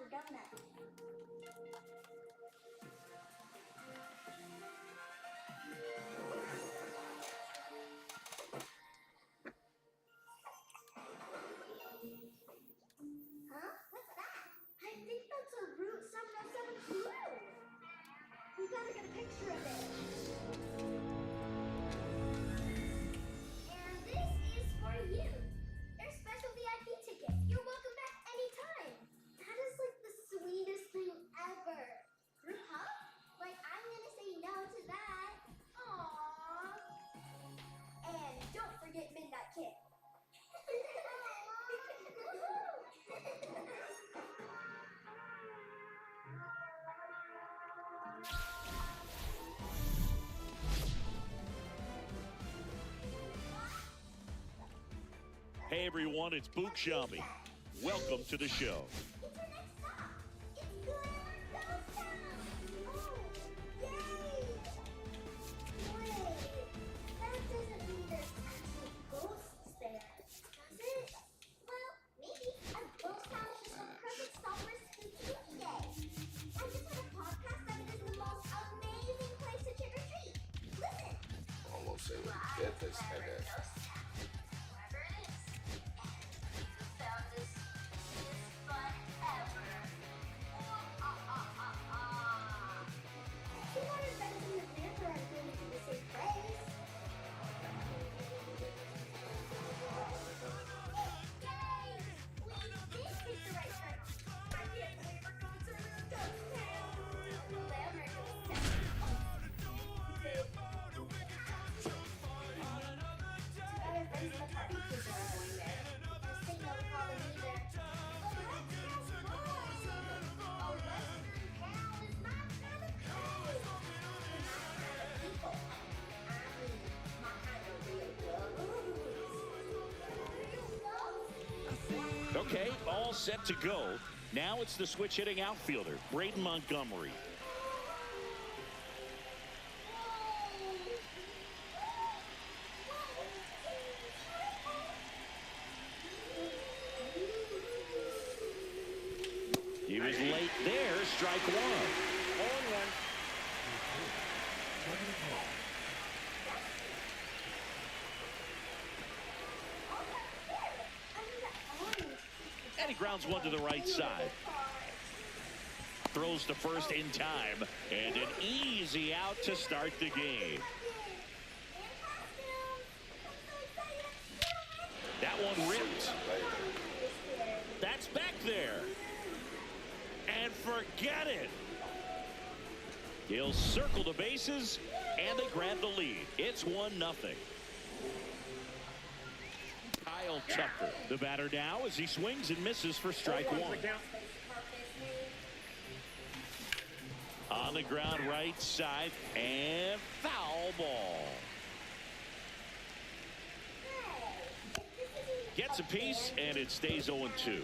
chocolate donut. Huh? What's that? I think that's a Route 707 clue. We gotta get a picture of it. And this is for you. There's special VIP tickets. You're welcome back anytime. That is like the sweetest thing ever. Group hug? Like, I'm gonna say no to that. Aww. And don't forget Midnight Kid. Hey everyone, it's Book Shambi. Welcome to the show. It's our next stop. It's Glamour Ghost Town. Oh, yay! Wait, that doesn't mean there's actually ghosts there, does it? Well, maybe. A ghost town is just a perfect stop for a spooky day. I just heard a podcast that it is the most amazing place to trick or treat. Listen. Almost say we get this nigga. Okay, all set to go. Now it's the switch hitting outfielder, Braden Montgomery. He was late there, strike one. 0-1. And he grounds one to the right side. Throws to first in time. And an easy out to start the game. That one ripped. That's back there. And forget it. He'll circle the bases, and they grab the lead. It's 1-0. Kyle Tucker, the batter now, as he swings and misses for strike one. On the ground right side, and foul ball. Gets a piece, and it stays 0-2.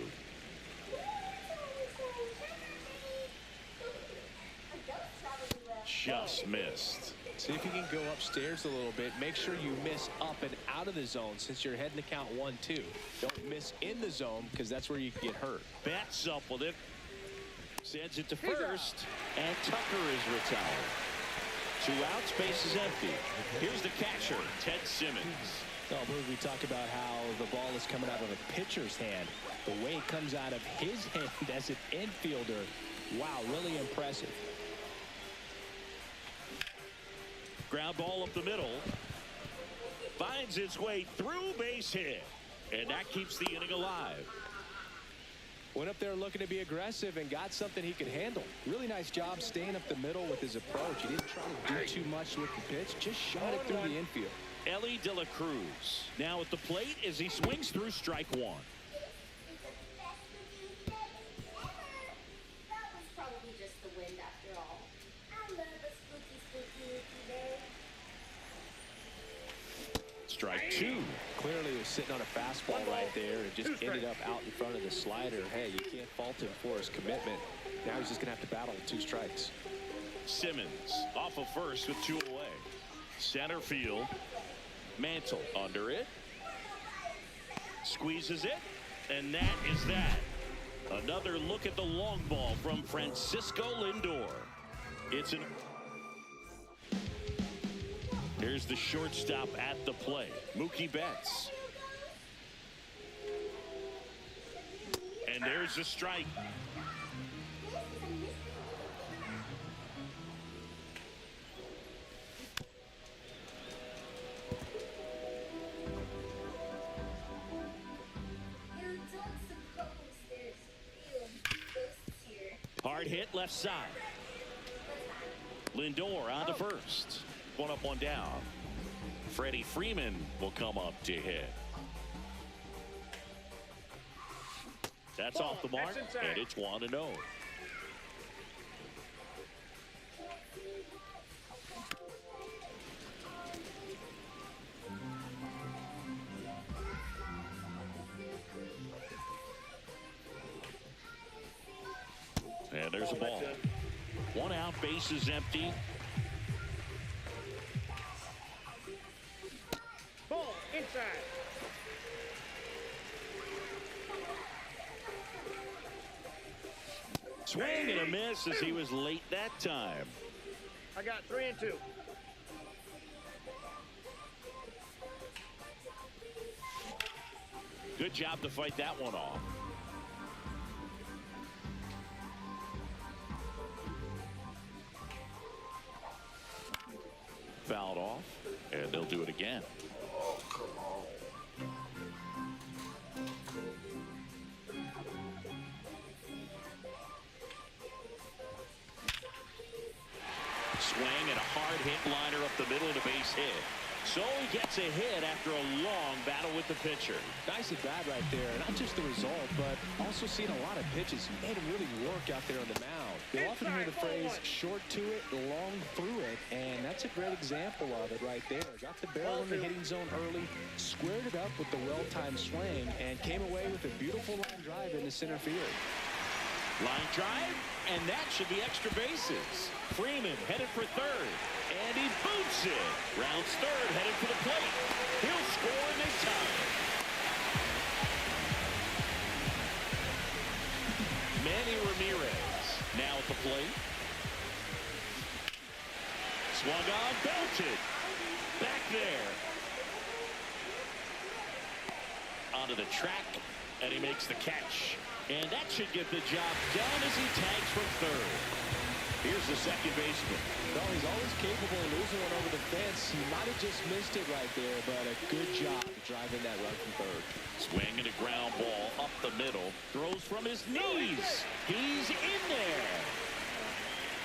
Just missed. See if you can go upstairs a little bit. Make sure you miss up and out of the zone since you're heading to count 1-2. Don't miss in the zone because that's where you can get hurt. Bats up with it. Sends it to first. And Tucker is retired. 2 outs, base is empty. Here's the catcher, Ted Simmons. Oh, we talk about how the ball is coming out of a pitcher's hand. The way it comes out of his hand as an infielder. Wow, really impressive. Ground ball up the middle. Finds its way through, base hit. And that keeps the inning alive. Went up there looking to be aggressive and got something he could handle. Really nice job staying up the middle with his approach. He didn't try to do too much with the pitch. Just shot it through the infield. Ellie De La Cruz now at the plate as he swings through strike one. That was probably just the wind after all. I love a spooky day. Strike two. Clearly he was sitting on a fastball right there and just ended up out in front of the slider. Hey, you can't fault him for his commitment. Now he's just going to have to battle with 2 strikes. Simmons off of first with 2 away. Center field. Mantle under it. Squeezes it. And that is that. Another look at the long ball from Francisco Lindor. Here's the shortstop at the plate, Mookie Betts. And there's a strike. Hard hit left side. Lindor on to first. One up, one down. Freddie Freeman will come up to hit. That's off the mark, and it's 1-0. And there's a ball. One out, base is empty. Ball inside. Swing and a miss as he was late that time. I got 3 and 2. Good job to fight that one off. Fouled off, and they'll do it again. Oh, come on. Swing and a hard hit liner up the middle and a base hit. So he gets a hit after a long battle with the pitcher. Nice at bat right there. Not just the result, but also seeing a lot of pitches. He made him really work out there on the mound. You'll often hear the phrase, short to it, long through it, and that's a great example of it right there. Got the barrel in the hitting zone early, squared it up with the well-timed swing, and came away with a beautiful line drive into center field. Line drive, and that should be extra bases. Freeman headed for third, and he boots it. Rounds third, headed for the plate. He'll score and they tie it. Manny Ramirez now at the plate. Swung on, belted. Back there. Onto the track, and he makes the catch. And that should get the job done as he tags from third. Here's the second baseman. Well, he's always capable of losing one over the fence. He might have just missed it right there, but a good job driving that run from third. Swing and a ground ball up the middle. Throws from his knees. He's in there.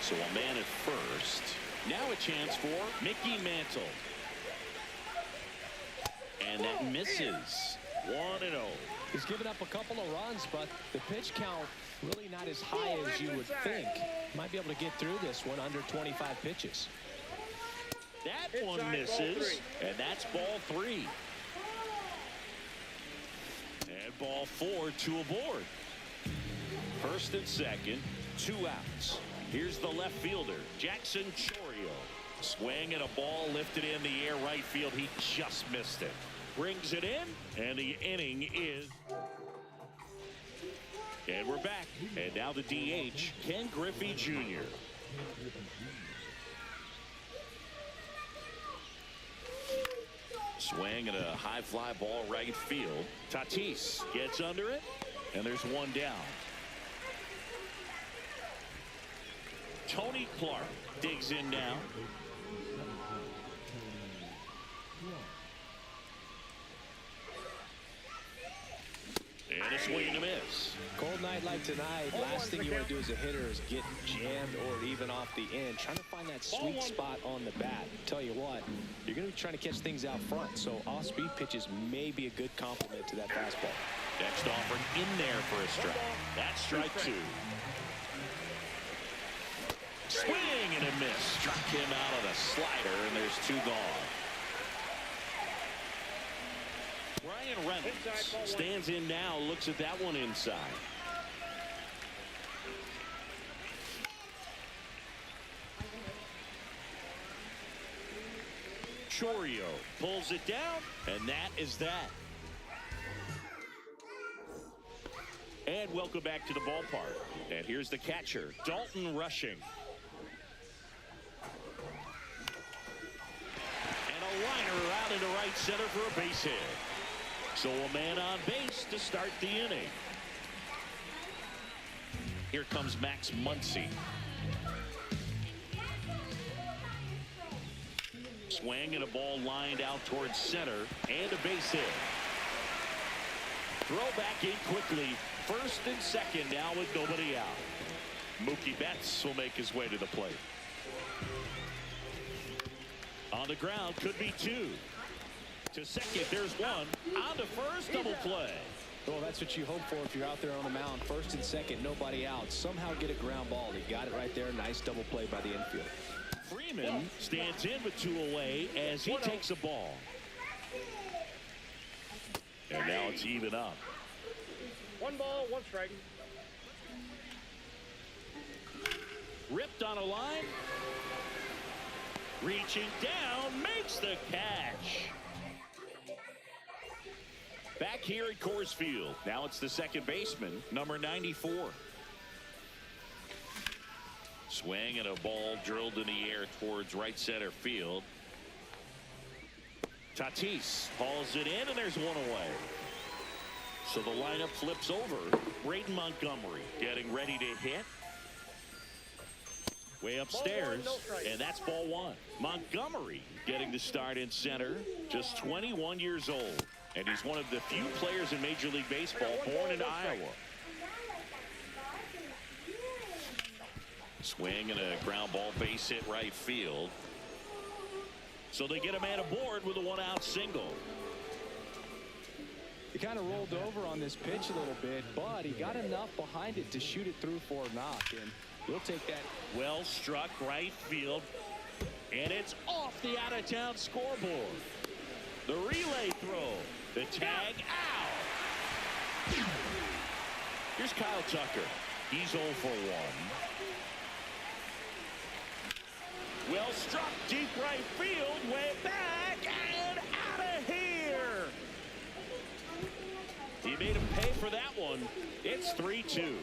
So a man at first. Now a chance for Mickey Mantle. And that misses. 1-0. He's given up a couple of runs, but the pitch count really not as high as you would think. Might be able to get through this one under 25 pitches. That one misses, and that's ball 3. And ball 4, 2 aboard. First and second, 2 outs. Here's the left fielder, Jackson Chorio. Swing and a ball lifted in the air right field. He just missed it. Brings it in, and the inning is. And we're back. And now the DH, Ken Griffey Jr. Swing and a high fly ball right field. Tatis gets under it, and there's one down. Tony Clark digs in now. And a swing and a miss. Cold night like tonight, last thing you want to do as a hitter is get jammed or even off the end. Trying to find that sweet spot on the bat. Tell you what, you're going to be trying to catch things out front, so off-speed pitches may be a good complement to that fastball. Next offering in there for a strike. That's strike 2. Swing and a miss. Struck him out of the slider, and there's 2 gone. Brian Reynolds stands in now, looks at that one inside. Chorio pulls it down, and that is that. And welcome back to the ballpark. And here's the catcher, Dalton rushing. And a liner out into right center for a base hit. So a man on base to start the inning. Here comes Max Muncy. Swing and a ball lined out towards center and a base hit. Throw back in quickly. First and second now with nobody out. Mookie Betts will make his way to the plate. On the ground, could be two. To second, there's one. On to first, double play. Well, that's what you hope for if you're out there on the mound. First and second, nobody out. Somehow get a ground ball. He got it right there. Nice double play by the infield. Freeman stands in with two away as he takes a ball. And now it's even up. 1 ball, 1 strike. Ripped on a line. Reaching down, makes the catch. Back here at Coors Field. Now it's the second baseman, number 94. Swing and a ball drilled in the air towards right center field. Tatis hauls it in, and there's one away. So the lineup flips over. Braden Montgomery getting ready to hit. Way upstairs, and that's ball one. Montgomery getting the start in center, just 21 years old. And he's one of the few players in Major League Baseball born in Iowa. Swing and a ground ball base hit right field. So they get a man aboard with a 1-out single. He kind of rolled over on this pitch a little bit, but he got enough behind it to shoot it through for a knock. And he'll take that. Well struck right field. And it's off the out-of-town scoreboard. The relay throw. The tag out. Here's Kyle Tucker. He's 0 for 1. Well struck deep right field. Way back and out of here. He made him pay for that one. It's 3-2.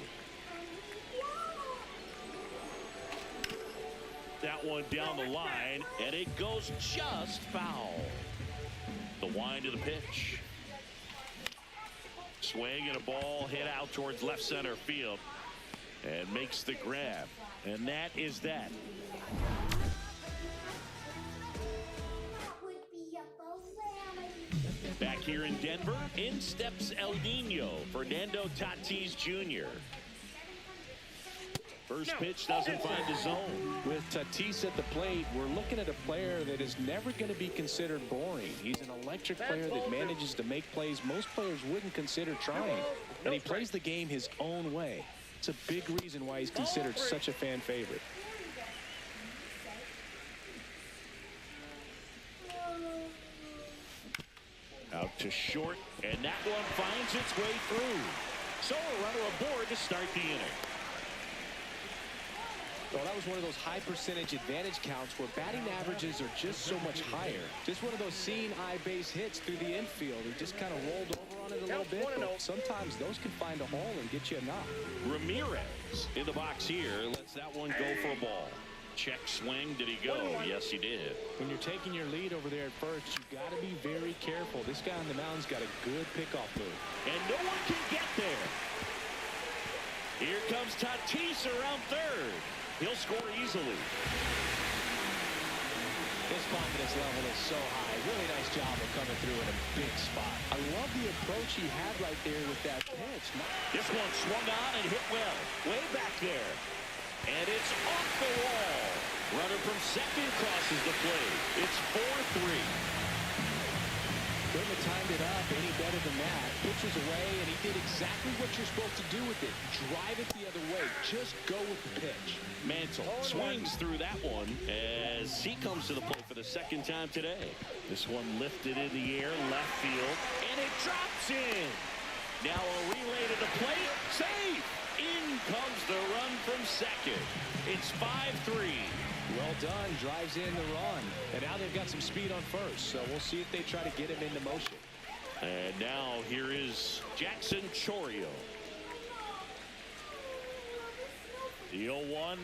That one down the line, and it goes just foul. The wind of the pitch. Swing and a ball hit out towards left center field. And makes the grab. And that is that. Back here in Denver, in steps El Nino, Fernando Tatis Jr. First pitch doesn't find the zone. With Tatis at the plate, we're looking at a player that is never going to be considered boring. He's an electric player that manages to make plays most players wouldn't consider trying. And he plays the game his own way. It's a big reason why he's considered such a fan favorite. Out to short, and that one finds its way through. So a runner aboard to start the inning. Well, that was one of those high percentage advantage counts where batting averages are just so much higher. Just one of those seeing eye base hits through the infield. He just kind of rolled over on it a little bit, but sometimes those can find a hole and get you a knock. Ramirez in the box here lets that one go for a ball. Check swing. Did he go? Yes, he did. When you're taking your lead over there at first, you've got to be very careful. This guy on the mound's got a good pickoff move. And no one can get there. Here comes Tatis around third. He'll score easily. His confidence level is so high. Really nice job of coming through in a big spot. I love the approach he had right there with that pitch. This one swung on and hit well. Way back there. And it's off the wall. Runner from second crosses the plate. It's 4-3. Couldn't have timed it up any better than that. Pitches away, and he did exactly what you're supposed to do with it. Drive it the other way. Just go with the pitch. Mantle swings through that one as he comes to the plate for the second time today. This one lifted in the air, left field, and it drops in. Now a relay to the plate. Safe. In comes the run from second. It's 5-3. Well done. Drives in the run. And now they've got some speed on first. So we'll see if they try to get him into motion. And now here is Jackson Chourio. The 0-1.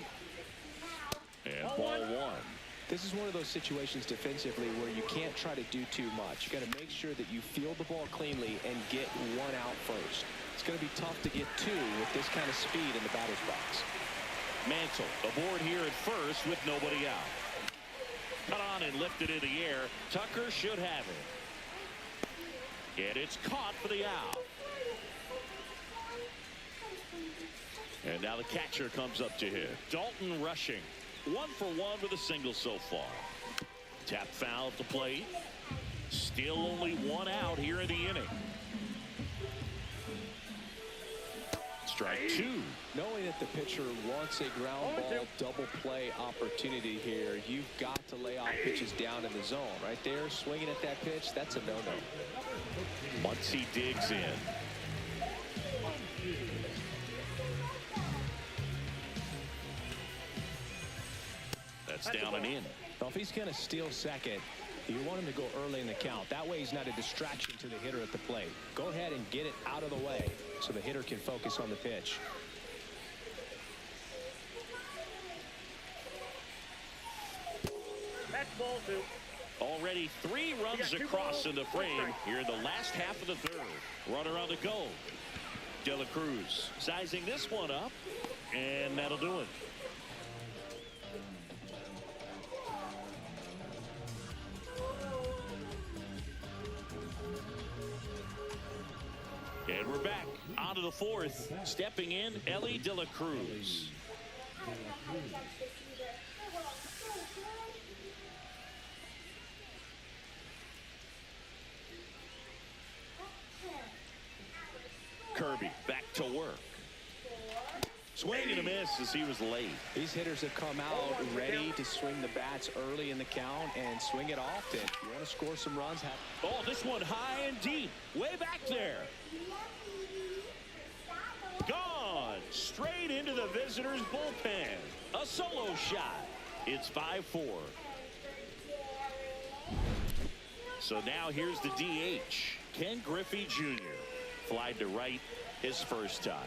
And ball one. This is one of those situations defensively where you can't try to do too much. You got to make sure that you field the ball cleanly and get one out first. It's going to be tough to get two with this kind of speed in the batter's box. Mantle aboard here at first with nobody out. Cut on and lifted in the air. Tucker should have it. And it's caught for the out. And now the catcher comes up to hit. Dalton rushing. 1 for 1 with a single so far. Tap foul at the plate. Still only one out here in the inning. Strike two. Knowing that the pitcher wants a ground ball double play opportunity here, you've got to lay off pitches down in the zone. Right there, swinging at that pitch, that's a no-no. Once he digs in. That's down and in. Well, if he's going to steal second, you want him to go early in the count. That way he's not a distraction to the hitter at the plate. Go ahead and get it out of the way so the hitter can focus on the pitch. That's ball two. Already 3 runs across in the frame here in the last half of the third. Runner on the go. De La Cruz sizing this one up, and that'll do it. And we're back onto the fourth. Stepping in, Ellie De La Cruz. Kirby back to work. Swing and a miss as he was late. These hitters have come out ready to swing the bats early in the count and swing it often. You want to score some runs. Oh, this one high and deep. Way back there. Gone. Straight into the visitors' bullpen. A solo shot. It's 5-4. So now here's the DH. Ken Griffey Jr. Flied to right his first time.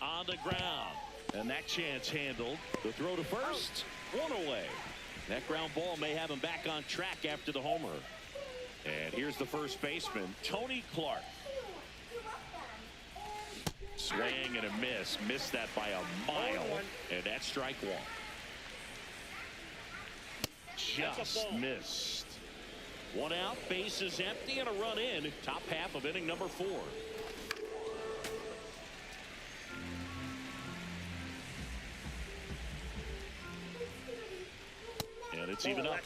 On the ground. And that chance handled. The throw to first. One away. That ground ball may have him back on track after the homer. And here's the first baseman, Tony Clark. Swing and a miss. Missed that by a mile. And that's strike one. Just missed. One out, base is empty, and a run in. Top half of inning number 4. And it's even up.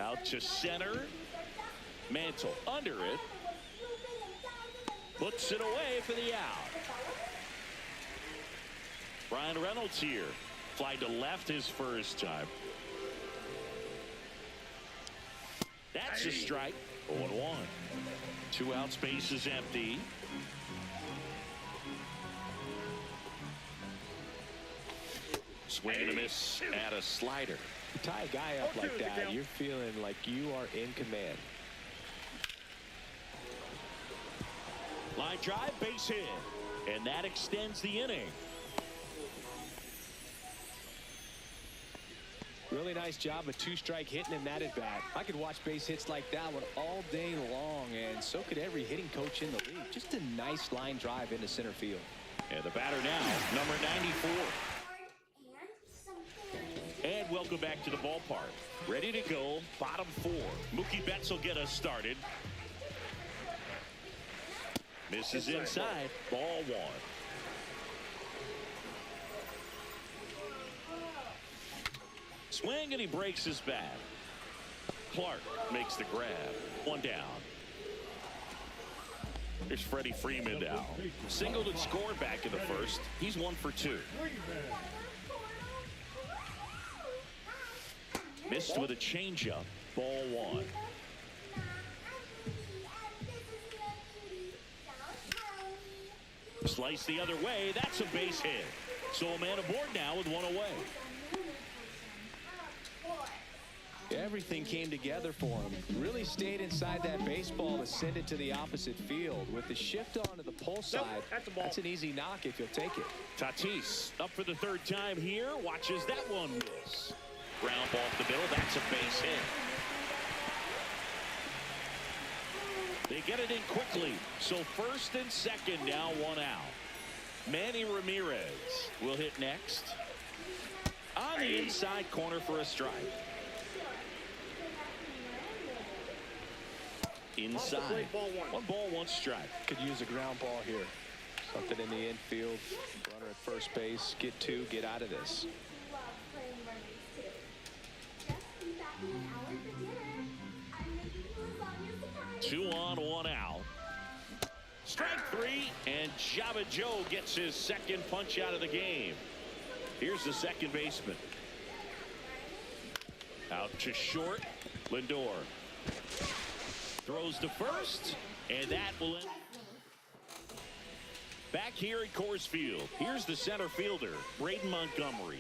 Out to center. Mantle under it. Puts it away for the out. Brian Reynolds here. Fly to left his first time. That's a strike. 0-1. 2 outs, base is empty. Swing and a miss at a slider. You tie a guy up like that, you're feeling like you are in command. Line drive, base hit. And that extends the inning. Really nice job of 2-strike hitting in that at bat. I could watch base hits like that one all day long, and so could every hitting coach in the league. Just a nice line drive into center field. And the batter now, number 94. And welcome back to the ballpark. Ready to go, bottom 4. Mookie Betts will get us started. Misses inside, ball 1. Swing and he breaks his bat. Clark makes the grab. 1 down. Here's Freddie Freeman now. Singled and scored back in the first. He's 1 for 2. Missed with a changeup. Ball 1. Slice the other way. That's a base hit. So a man aboard now with 1 away. Yeah, Everything came together for him. Really stayed inside that baseball to send it to the opposite field. With the shift onto the pull side, that's an easy knock if you'll take it. Tatis up for the third time here. Watches that one miss. Ground ball up the middle. That's a base hit. They get it in quickly. So first and second, now one out. Manny Ramirez will hit next. On the inside corner for a strike. Inside. One ball, one strike. Could use a ground ball here. Something in the infield. Runner at first base. Get two. Get out of this. 2 on, 1 out. Strike 3, and Java Joe gets his second punch out of the game. Here's the second baseman. Out to short. Lindor throws to first, and that will end. Back here at Coors Field, here's the center fielder, Braden Montgomery.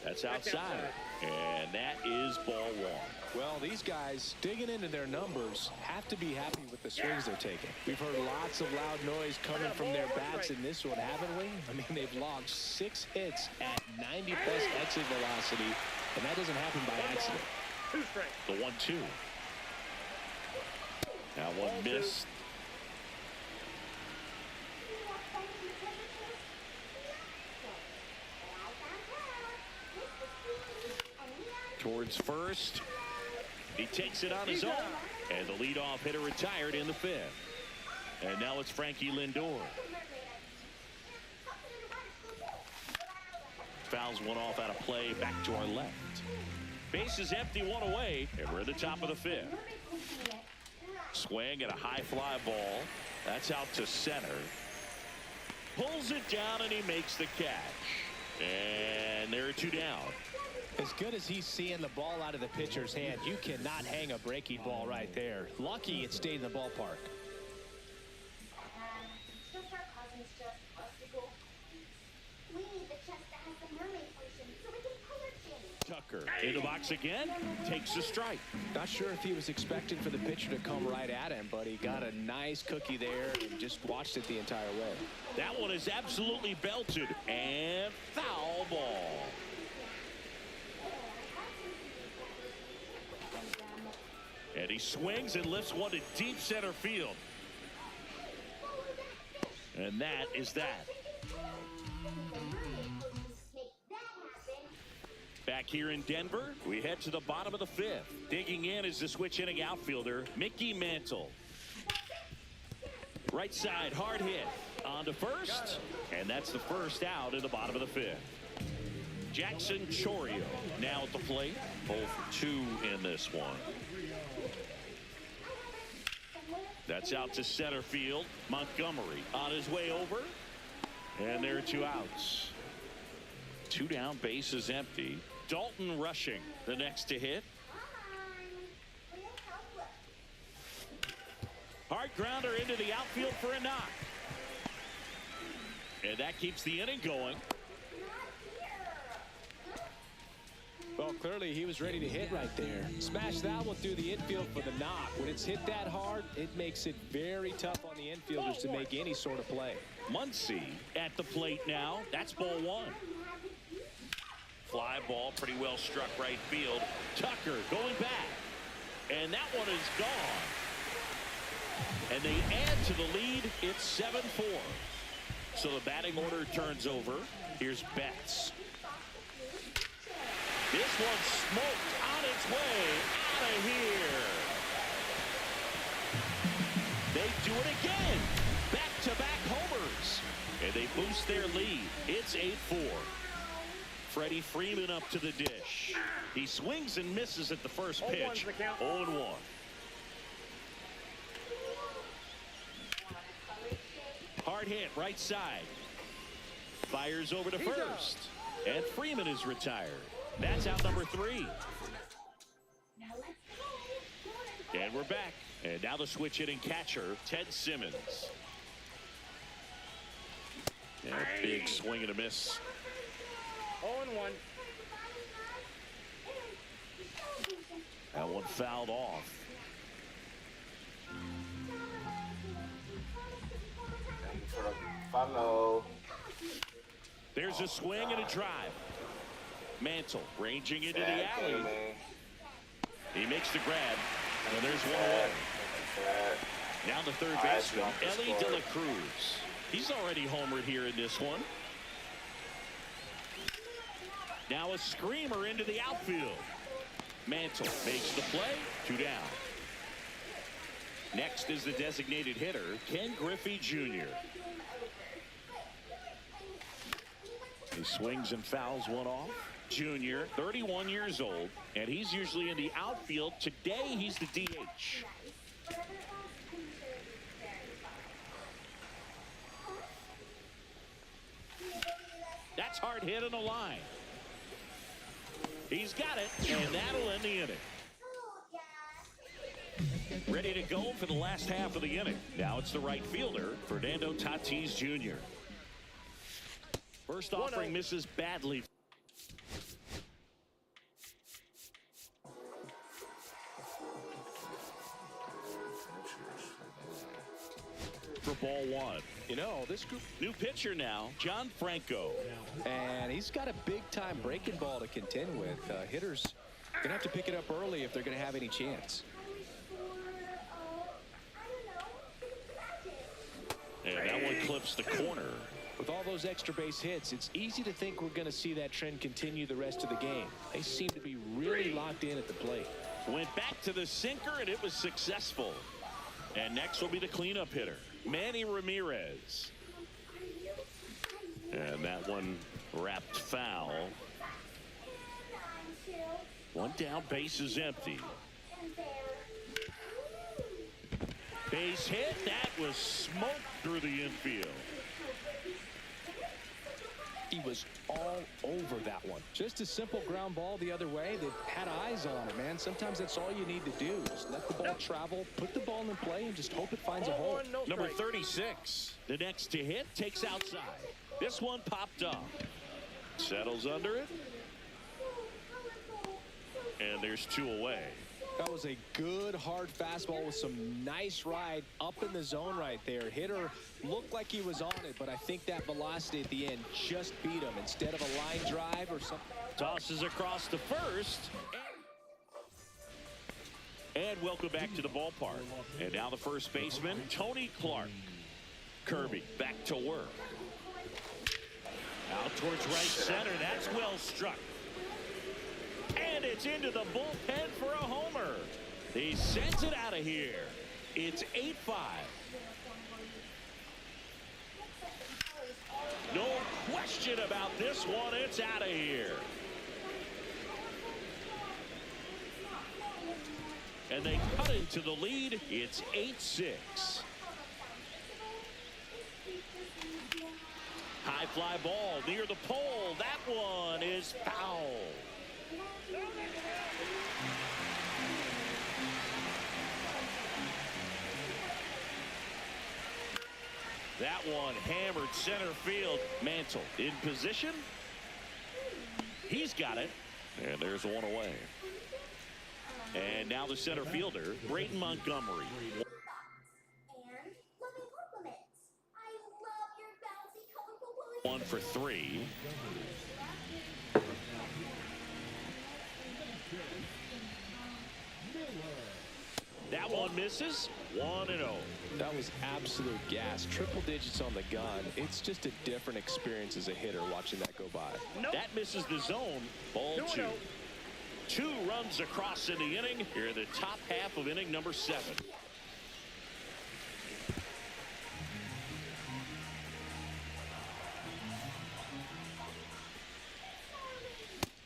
That's outside, and that is ball 1. Well, these guys digging into their numbers have to be happy with the swings they're taking. We've heard lots of loud noise coming from their bats in this one, haven't we? I mean, they've logged 6 hits at 90-plus exit velocity, and that doesn't happen by accident. The 1-2. Now one missed. Towards first. He takes it on his own. And the leadoff hitter retired in the 5th. And now it's Frankie Lindor. Fouls one off out of play back to our left. Base is empty, 1 away, and we're at the top of the 5th. Swing at a high fly ball. That's out to center. Pulls it down and he makes the catch. And there are 2 down. As good as he's seeing the ball out of the pitcher's hand, you cannot hang a breaking ball right there. Lucky it stayed in the ballpark. Tucker in the box again, takes a strike. Not sure if he was expecting for the pitcher to come right at him, but he got a nice cookie there and just watched it the entire way. That one is absolutely belted, and foul ball. And he swings and lifts one to deep center field. And that is that. Back here in Denver, we head to the bottom of the 5th. Digging in is the switch inning outfielder, Mickey Mantle. Right side, hard hit. On to first, and that's the first out in the bottom of the 5th. Jackson Chorio now at the plate. 0 for 2 in this one. That's out to center field. Montgomery on his way over. And there are 2 outs. 2 down, base is empty. Dalton Rushing, the next to hit. Hard grounder into the outfield for a knock. And that keeps the inning going. Well, clearly he was ready to hit right there. Smash that one through the infield for the knock. When it's hit that hard, it makes it very tough on the infielders to make any sort of play. Muncy at the plate now. That's ball 1. Fly ball pretty well struck right field. Tucker going back. And that one is gone. And they add to the lead. It's 7-4. So the batting order turns over. Here's Betts. This one's smoked on its way out of here. They do it again. Back-to-back homers. And they boost their lead. It's 8-4. Freddie Freeman up to the dish. He swings and misses at the first pitch. 0-1. Hard hit right side. Fires over to first. And Freeman is retired. That's out number 3. And we're back. And now the switch hitting catcher, Ted Simmons. And a big swing and a miss. 0-1. fouled off. Thank you for the follow. There's a swing and a drive. Mantle ranging into the Bad alley. game, man. He makes the grab, and there's one away. Now the third baseman, Ellie De La Cruz. He's already homered here in this one. Now a screamer into the outfield. Mantle makes the play. 2 down. Next is the designated hitter, Ken Griffey Jr. He swings and fouls one off. Jr., 31 years old, and he's usually in the outfield. Today, he's the DH. That's hard hit on the line. He's got it, and that'll end the inning. Ready to go for the last half of the inning. Now it's the right fielder, Fernando Tatis Jr. First offering misses badly. For ball one. You know, this group. New pitcher now, John Franco. And he's got a big-time breaking ball to contend with. Hitters going to have to pick it up early if they're going to have any chance. And that one clips the corner. With all those extra base hits, it's easy to think we're going to see that trend continue the rest of the game. They seem to be really locked in at the plate. Went back to the sinker, and it was successful. And next will be the cleanup hitter, Manny Ramirez. And that one wrapped foul. One down, base is empty. Base hit, that was smoked through the infield. He was all over that one. Just a simple ground ball the other way that had eyes on it, man. Sometimes that's all you need to do. Just let the ball travel, put the ball in play, and just hope it finds a hole. Number 36, the next to hit, takes outside. This one popped up. Settles under it. And there's 2 away. That was a good hard fastball with some nice ride up in the zone right there. Hitter looked like he was on it, but I think that velocity at the end just beat him instead of a line drive or something. Tosses across to first. And welcome back to the ballpark. And now the first baseman, Tony Clark. Kirby back to work. Out towards right center. That's well struck. And it's into the bullpen for a homer. He sends it out of here. It's 8-5. No question about this one. It's out of here. And they cut into the lead. It's 8-6. High fly ball near the pole. That one is foul. That one hammered center field. Mantle in position. He's got it. And there's one away. And now the center fielder, Brayton Montgomery. And loving compliments. I love your bouncy, colorful balloons. 1 for 3. That one misses. 1-0. That was absolute gas. Triple digits on the gun. It's just a different experience as a hitter watching that go by. That misses the zone. Ball 2. 2 runs across in the inning. Here in the top half of inning number 7.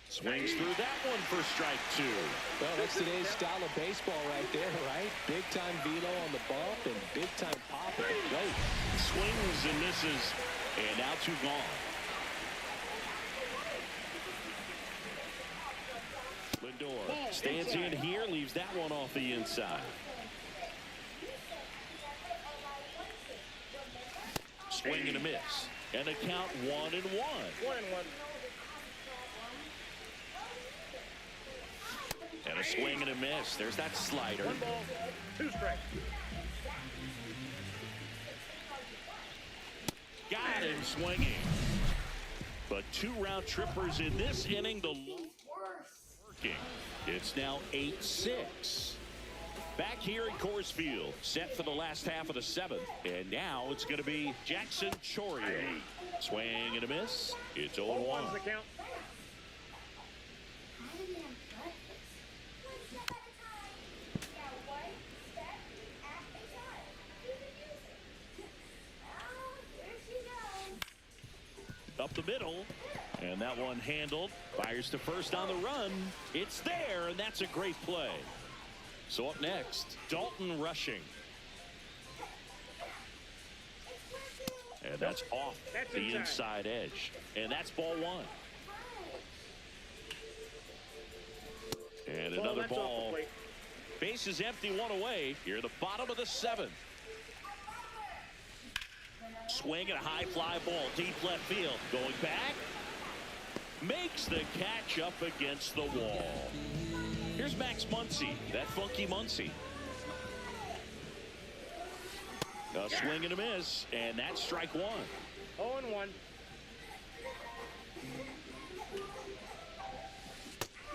Swings through that one for strike 2. Well, that's today's style of baseball right there, right? Big time velo on the bump and big time pop at the plate. Swings and misses, and now 2 gone. Lindor stands in here, leaves that one off the inside. Swing and a miss, and a count 1-1. 1-1. And a swing and a miss. There's that slider. 1 ball, 2 strikes. Got him swinging. But 2 round trippers in this inning. The working. It's now 8-6. Back here at Coors Field, set for the last half of the 7th. And now it's going to be Jackson Chorio. Swing and a miss. It's 0-1. 0-1's the count. Up the middle, and that one handled. Fires to first on the run. It's there, and that's a great play. So up next, Dalton rushing. And that's off the inside edge. And that's ball 1. And another ball. Base is empty, 1 away. Here, the bottom of the 7th. Swing and a high fly ball, deep left field. Going back. Makes the catch up against the wall. Here's Max Muncy, that funky Muncy. A swing and a miss, and that's strike 1. 0-1.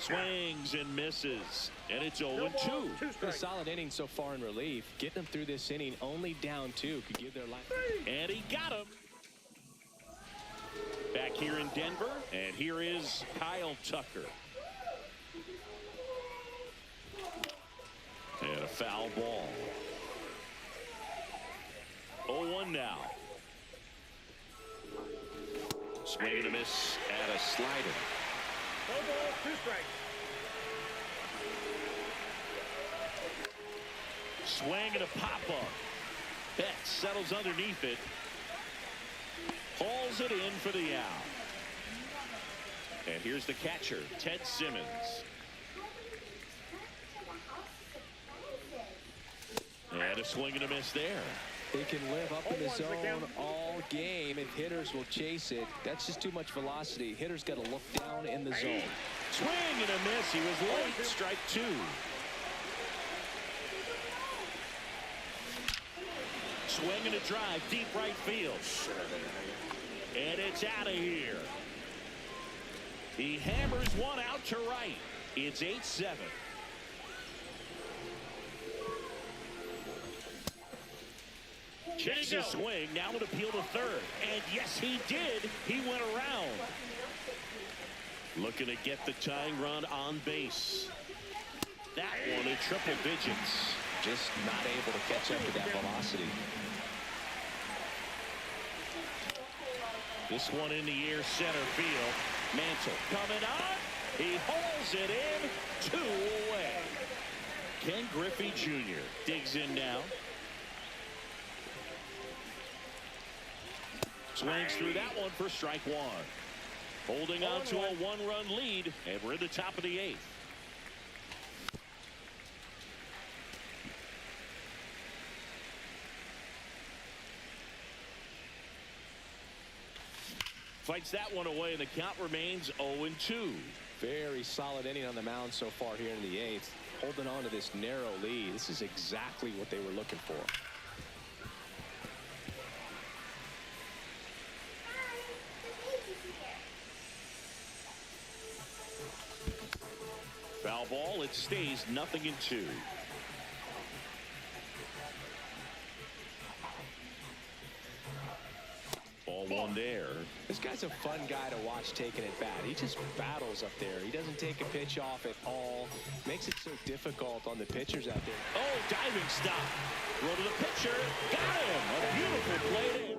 Swings and misses, and it's 0-2. A solid inning so far in relief. Getting them through this inning, only down 2 could give their life. And he got him. Back here in Denver, and here is Kyle Tucker. And a foul ball. 0-1 now. Swing and a miss at a slider. 4 balls, 2 strikes. Swing and a pop-up. Betts settles underneath it. Hauls it in for the out. And here's the catcher, Ted Simmons. And a swing and a miss there. They can live up in the zone all game if hitters will chase it. That's just too much velocity. Hitters got to look down in the zone. Swing and a miss. He was late. Strike 2. Swing and a drive, deep right field. And it's out of here. He hammers one out to right. It's 8-7. Checks his swing, now an appeal to third. And yes, he did. He went around. Looking to get the tying run on base. That one in triple digits. Just not able to catch up to that velocity. This one in the air, center field. Mantle coming on. He hauls it in. 2 away. Ken Griffey Jr. digs in now. Swings through that one for strike 1. Holding on to a 1-run lead, and we're in the top of the 8th. Fights that one away, and the count remains 0-2. Very solid inning on the mound so far here in the 8th. Holding on to this narrow lead. This is exactly what they were looking for. Foul ball, it stays 0-2. Ball 1 there. This guy's a fun guy to watch taking at bat. He just battles up there. He doesn't take a pitch off at all. Makes it so difficult on the pitchers out there. Oh, diving stop. Throw to the pitcher. Got him. A beautiful play.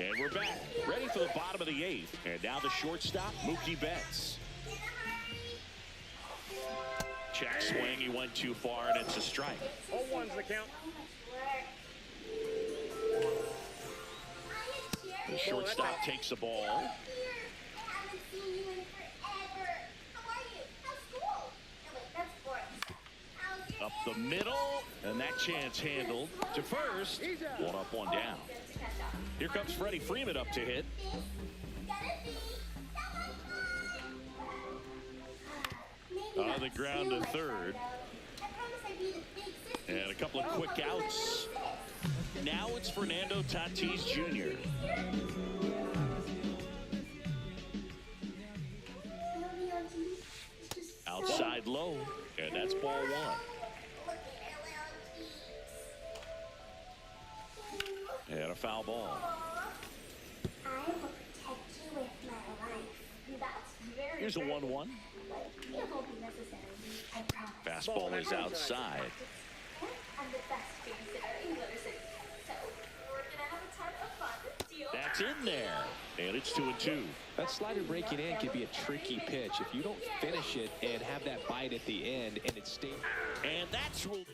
And we're back. Ready for the bottom of the 8th. And now the shortstop, Mookie Betts. Check swing. He went too far, and it's a strike. 0-1's the count. The shortstop takes the ball. Up the middle, and that chance handled to first. 1 up, 1 down. Here comes Freddie Freeman up to hit. On the ground to third. And a couple of quick outs. Now it's Fernando Tatis Jr. Outside low, and that's ball one. And a foul ball. I will protect you with my life. That's very Here's a 1-1. It won't be necessary, I promise. Fastball is outside. I'm the best babysitter in Letter City, so we're gonna have a ton of fun. Deal? That's in there, and it's 2-2. That slider breaking in can be a tricky pitch. If you don't finish it and have that bite at the end and it stays. And that's ruled.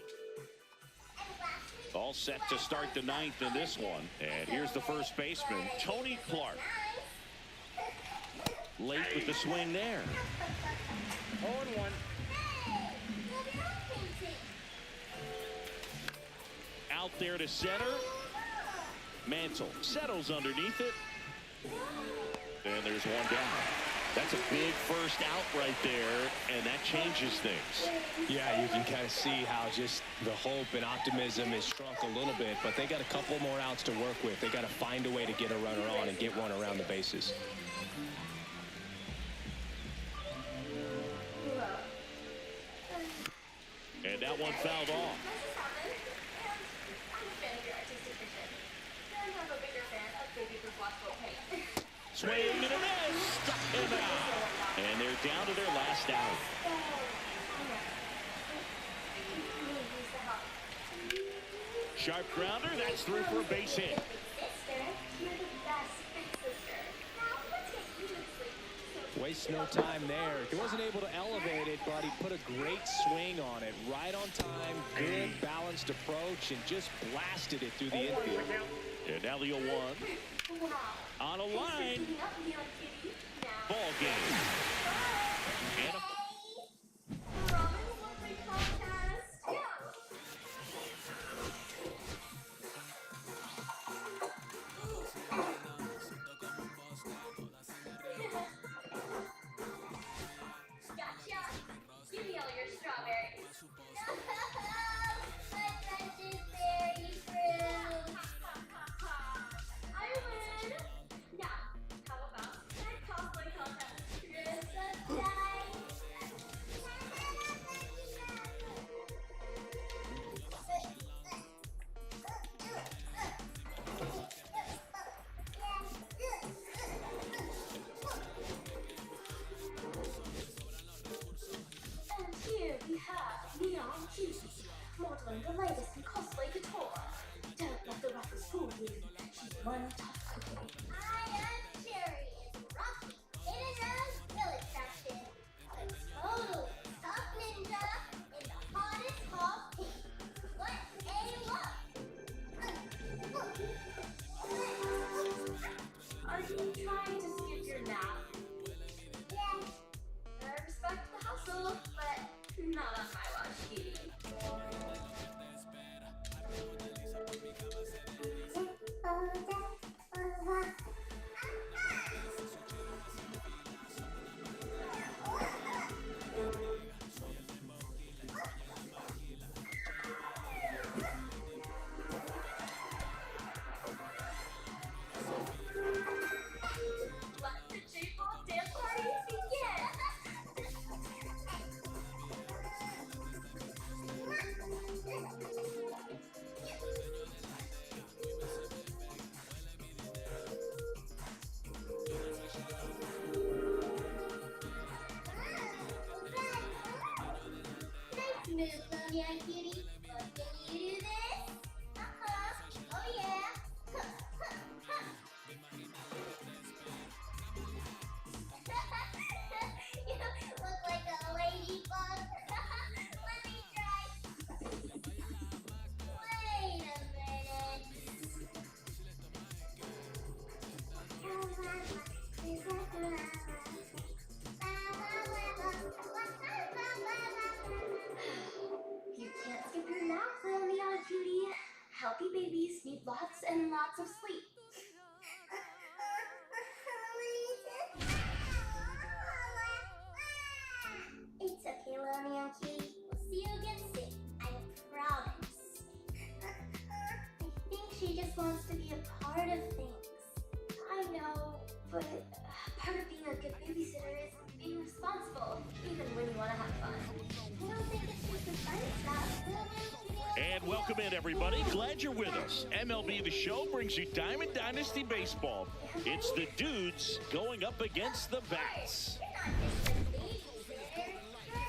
All set to start the ninth in this one. And here's the first baseman, Tony Clark. Late with the swing there. 0-1. Out there to center. Mantle settles underneath it. And there's one down. That's a big first out right there, and that changes things. Yeah, you can kind of see how just the hope and optimism is shrunk a little bit, but they got a couple more outs to work with. They got to find a way to get a runner on and get one around the bases. And that one fouled off. Swing and a miss. And out. And they're down to their last out. Sharp grounder. That's through for a base hit. Wastes no time there. He wasn't able to elevate it, but he put a great swing on it. Right on time, good balanced approach, and just blasted it through the infield. And now the 0-1. On a line. Ball game. And a modeling the latest in cosplay couture. Don't let the Ruffles fool you. She's one tough cookie. I am Cherry. It's Rocky. In and out, really crafted. A totally tough ninja in the hottest fall pink. What a look! Are you trying to skip your nap? Yes. I respect the hustle, but not on my watch, Kitty. Move, Sonia, cutie. But can you do this? Oh yeah. You look like a ladybug. Let me try. Wait a minute. You can't skip your nap, Romeo, cutie. Healthy babies need lots and lots of sleep. It's okay, just wants to be a part of things. I know, but part of being a good babysitter is being responsible, even when you want to have fun. I don't think it's just the fun stuff. And welcome in, everybody. Glad you're with us. MLB The Show brings you Diamond Dynasty Baseball. It's the dudes going up against the bats.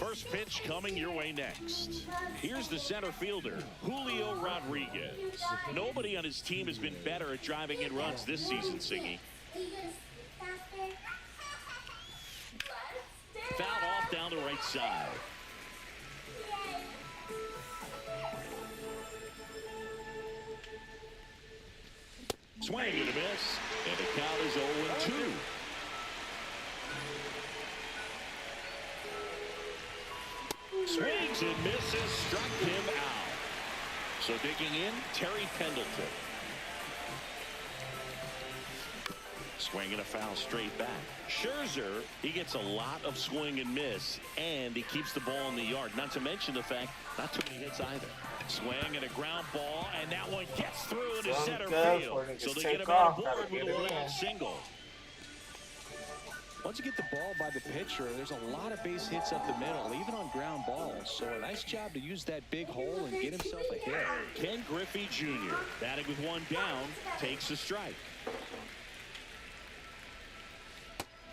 First pitch coming your way next. Here's the center fielder, Julio Rodriguez. Nobody on his team has been better at driving in runs this season, Siggy. Fouled off down the right side. Swing and a miss, and the count is 0-2. Swings and misses, struck him out. So digging in, Terry Pendleton. Swinging a foul straight back. Scherzer, he gets a lot of swing and miss, and he keeps the ball in the yard. Not to mention the fact, not too many hits either. Swing and a ground ball, and that one gets through into center field. So they get him on board with a one-out single. Once you get the ball by the pitcher, there's a lot of base hits up the middle, even on ground balls. So a nice job to use that big hole and get himself a hit. Ken Griffey Jr., batting with one down, takes a strike.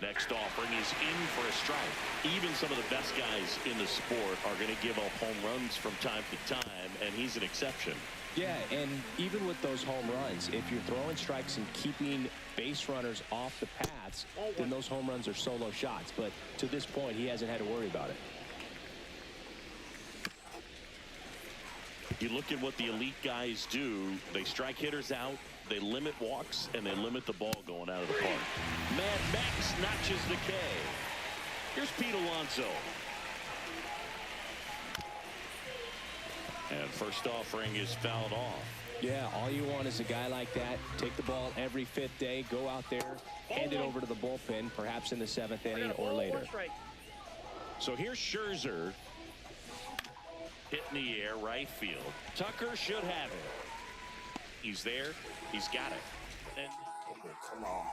Next offering is in for a strike. Even some of the best guys in the sport are going to give up home runs from time to time, and he's an exception. Yeah, and even with those home runs, if you're throwing strikes and keeping base runners off the paths, then those home runs are solo shots. But to this point, he hasn't had to worry about it. You look at what the elite guys do. They strike hitters out, they limit walks, and they limit the ball going out of the park. Mad Max notches the K. Here's Pete Alonso. And first offering is fouled off. Yeah, all you want is a guy like that. Take the ball every fifth day, go out there, hand it over to the bullpen, perhaps in the seventh inning or later. So here's Scherzer. Hit in the air, right field. Tucker should have it. He's there. He's got it. And Come on.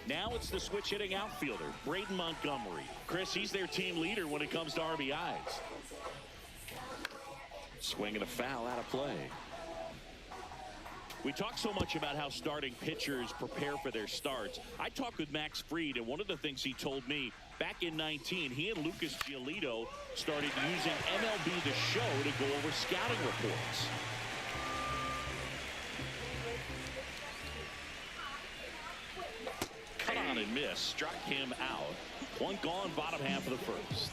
now it's the switch hitting outfielder, Braden Montgomery. Chris, he's their team leader when it comes to RBIs. Swinging a foul out of play. We talk so much about how starting pitchers prepare for their starts. I talked with Max Fried, and one of the things he told me back in 19, he and Lucas Giolito started using MLB The Show to go over scouting reports. Cut on and miss, struck him out. One gone, bottom half of the first.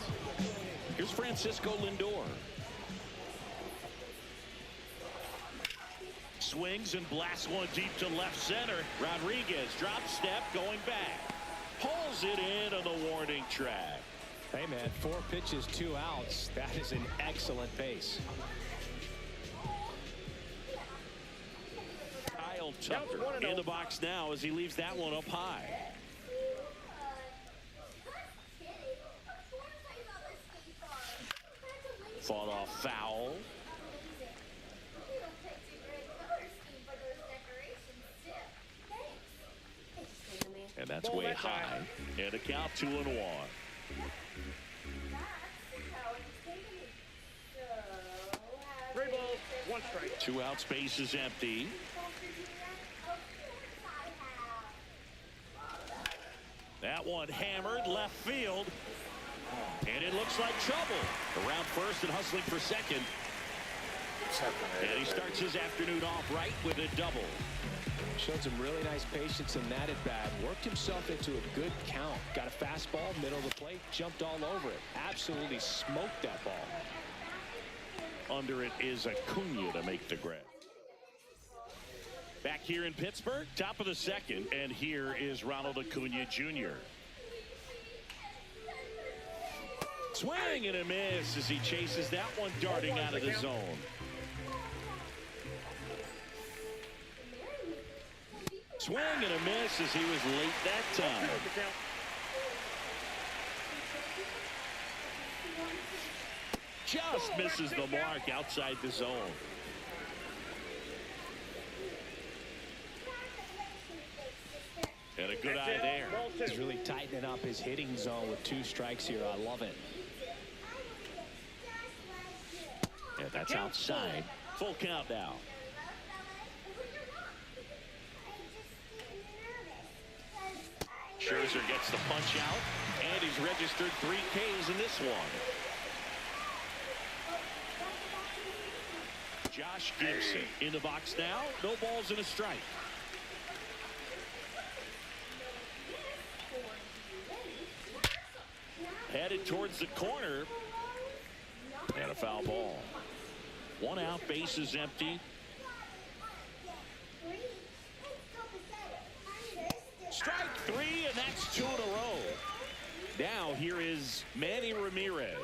Here's Francisco Lindor. Swings and blasts one deep to left center. Rodriguez drop step going back. Pulls it in on the warning track. Hey, man, 4 pitches, 2 outs. That is an excellent pace. Kyle Tucker in the box now as he leaves that one up high. Fought off foul. And that's way high. And a count 2-1. 3 balls, 1 strike. 2 outs, base is empty. That one hammered left field. And it looks like trouble. Around first and hustling for second. And he starts his afternoon off right with a double. Showed some really nice patience in that at bat. Worked himself into a good count. Got a fastball, middle of the plate, jumped all over it. Absolutely smoked that ball. Under it is Acuna to make the grab. Back here in Pittsburgh, top of the second, and here is Ronald Acuna Jr. Swing and a miss as he chases that one darting out of the zone. Swing and a miss as he was late that time. Just misses the mark outside the zone. good eye there. He's really tightening up his hitting zone with 2 strikes here. I love it. Yeah, that's outside. Full count now. Scherzer gets the punch out, and he's registered 3 Ks in this one. Josh Gibson in the box now. No balls and a strike. Headed towards the corner. And a foul ball. 1 out, bases empty. Strike 3, and that's 2 in a row. Now here is Manny Ramirez.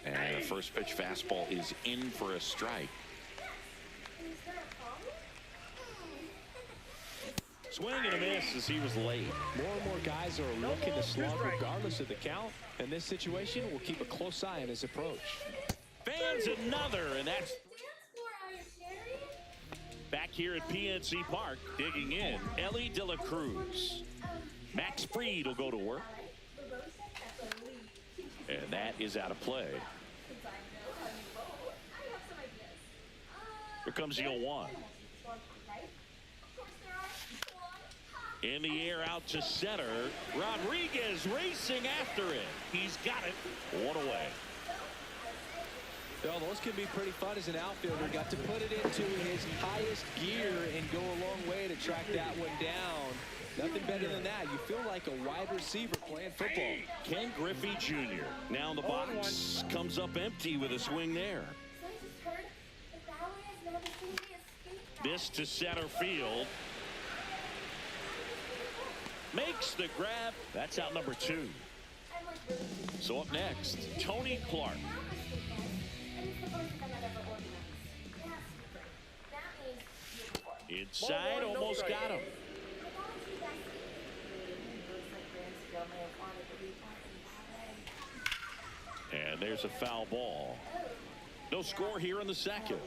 And the first pitch fastball is in for a strike. Swing and a miss as he was late. More and more guys are looking to slug regardless of the count. In this situation, we'll keep a close eye on his approach. Fans another, and that's back here at PNC Park. Digging in, Ellie De La Cruz. Max Fried will go to work. And that is out of play. Here comes the 0-1. In the air out to center. Rodriguez racing after it. He's got it. 1 away. Well, those can be pretty fun as an outfielder. Got to put it into his highest gear and go a long way to track that one down. Nothing better than that. You feel like a wide receiver playing football. Ken Griffey Jr. now in the box. Comes up empty with a swing there. This to center field. Makes the grab. That's out number 2. So up next, Tony Clark. Inside, almost got him. And there's a foul ball. No score here in the second.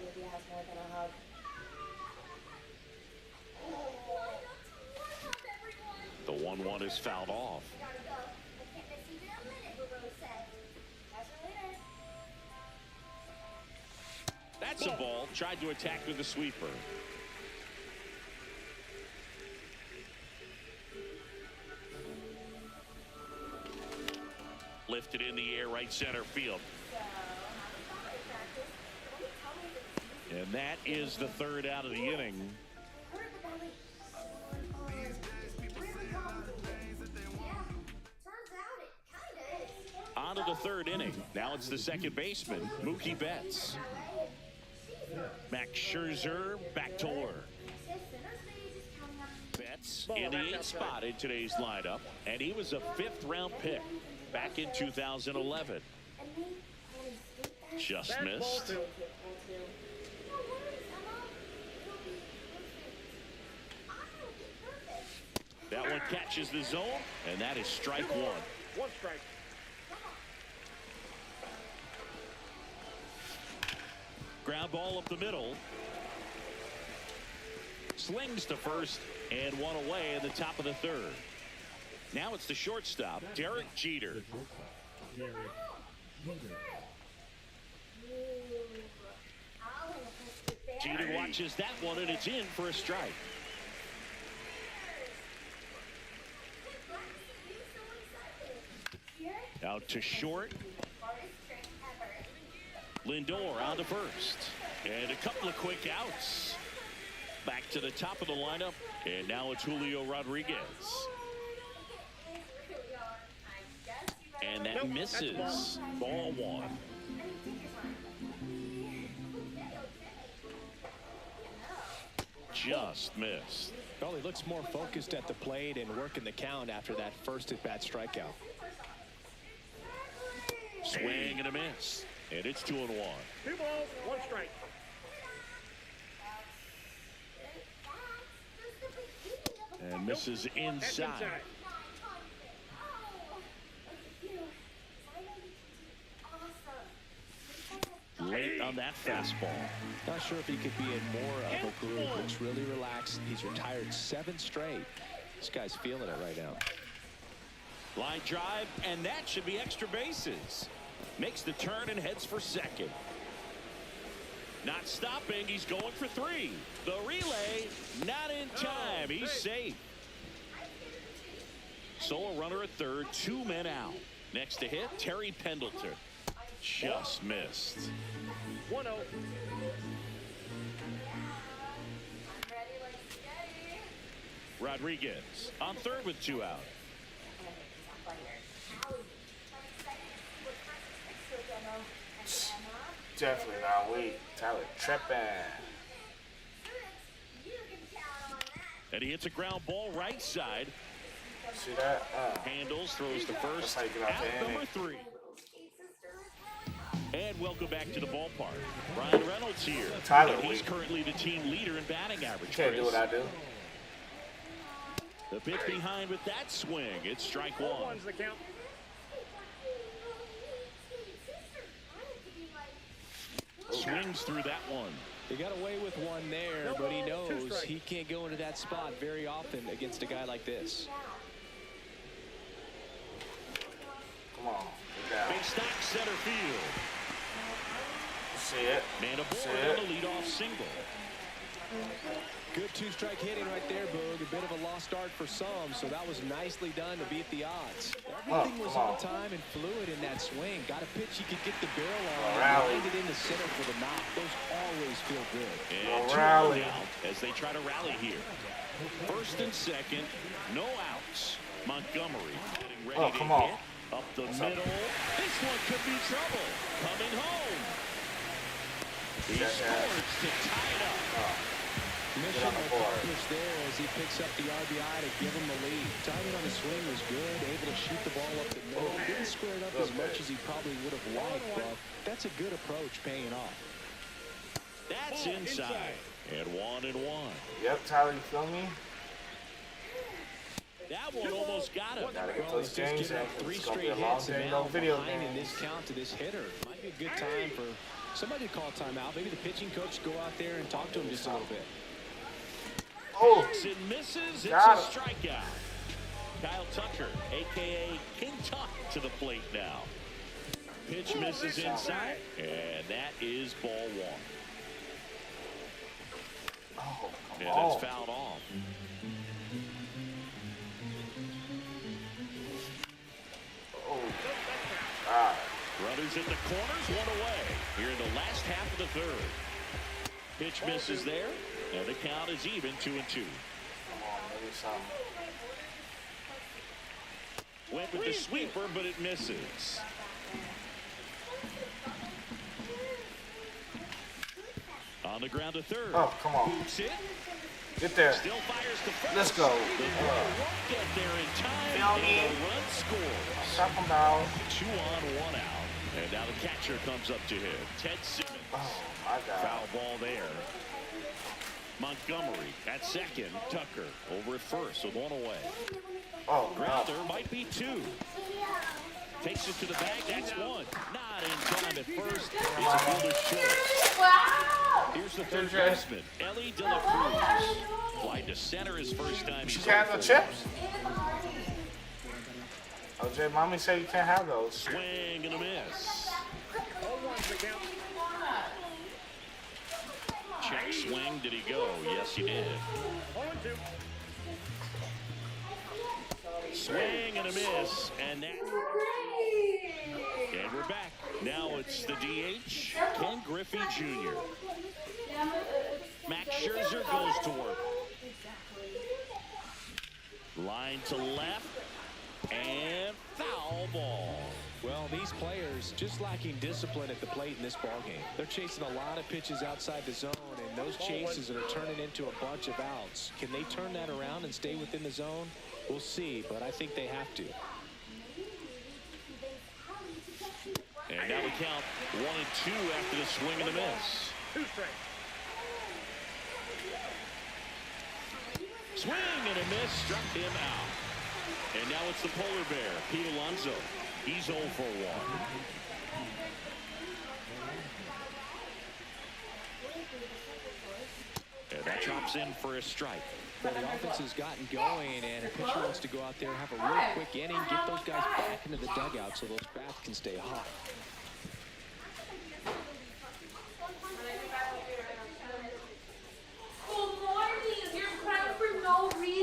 The 1-1 is fouled off. That's a ball. Tried to attack with the sweeper. Lifted in the air, right center field. And that is the 3rd out of the inning. On to the 3rd inning. Now it's the second baseman, Mookie Betts. Max Scherzer back to work. Betts in the 8th spot in today's lineup, and he was a 5th-round pick back in 2011. Just missed. That one catches the zone, and that is strike 1. 1 strike. Ground ball up the middle. Slings to first, and 1 away in the top of the 3rd. Now it's the shortstop, Derek Jeter. Jeter watches that one, and it's in for a strike. Out to short. Lindor on to first. And a couple of quick outs. Back to the top of the lineup. And now it's Julio Rodriguez. And that misses. Ball 1. Just missed. Well, he looks more focused at the plate and working the count after that first at-bat strikeout. Swing and a miss. And it's 2-1. 2 balls, 1 strike. And misses inside. Late around that fastball. Not sure if he could be in more of a groove. Looks really relaxed. He's retired 7 straight. This guy's feeling it right now. Line drive, and that should be extra bases. Makes the turn and heads for second. Not stopping. He's going for 3. The relay, not in time. He's safe. Solo runner at third, 2 men out. Next to hit, Terry Pendleton. Just missed. 1-0. Rodriguez on third with 2 out. Definitely not weak. Tyler tripping. And he hits a ground ball right side. See that? Handles, throws the first. That's how you get out the Out number inning. 3. And welcome back to the ballpark. Ryan Reynolds here. Tyler And he's weak. currently the team leader in batting average. Can't do Chris. what I do. The pitch behind with that swing. It's strike 1. 1's the count. Swings through that one. He got away with one there, but he knows he can't go into that spot very often against a guy like this. Come on. Get down. Big stock center field. See it. Man aboard See on it. the leadoff single. Good 2-strike hitting right there, Boog. A bit of a lost start for some, so that was nicely done to beat the odds. Everything was come on on. time and fluid in that swing. Got a pitch he could get the barrel on. Well, And rally. lined it in the center for the knock. Those always feel good. And Well, 2 rally. out as they try to rally here. First and second, no outs. Montgomery getting ready Oh, to come on. hit. Up the middle. This one could be trouble. Coming home. He Yeah, yeah. scores to tie it up. Mission on the board. accomplished there as he picks up the RBI to give him the lead. Timing on the swing was good, able to shoot the ball up the middle. Didn't square it up as much as he probably would have liked, but that's a good approach paying off. That's inside. And 1-1. Yep, Tyler, you feel me? That one almost got him. Gotta get Well, those he's just games given in. up 3 It's gonna be straight a long hits, and day, now no video behind in games. this count to this hitter. Might be a good time for somebody to call timeout. Maybe the pitching coach go out there and talk to him just a little bit. Oh, It misses. It's a Got it. strikeout. Kyle Tucker, a.k.a. King Tuck, to the plate now. Pitch misses inside, and that is ball 1. oh, come And on. that's fouled off. Oh, God. Runners in the corners, 1 away. Here in the last half of the third. Pitch misses there, and the count is even, 2-2. Come on, maybe some. Went with the sweeper, but it misses. On the ground to third. Oh, come on. Boots it. Get there. Still fires to first. Let's go. The ball won't get there in time. Feel And me? the run scores. Stop him out. 2 on, 1 out. And now the catcher comes up to him. Ted Simmons. Oh, my God. Foul ball there. Montgomery at second. Tucker over at first with 1 away. Oh, no. Grounder might be 2. Takes it to the bag. That's 1. Not in time at first. It's a fielder's choice. Here's the third Jay. baseman, Ellie De La Cruz. Flied to center his first time. She he's can't have on the full. chips? Oh, Jay, mommy said you can't have those. Swing and a miss. 0-1's the count. Check swing. Did he go? Yes, he did. 0-2. Swing and a miss. And that. And we're back. Now it's the DH, Ken Griffey Jr. Max Scherzer goes to work. Line to left. And foul ball. Well, these players just lacking discipline at the plate in this ballgame. They're chasing a lot of pitches outside the zone, and those chases are turning into a bunch of outs. Can they turn that around and stay within the zone? We'll see, but I think they have to. And now we count 1 and 2 after the swing and the miss. 2 straight. Swing and a miss, struck him out. And now it's the polar bear, Pete Alonso. He's 0 for 1. And that drops in for a strike. Well, the offense has gotten going, and a pitcher wants to go out there, have a real quick inning, get those guys back into the dugout so those bats can stay hot.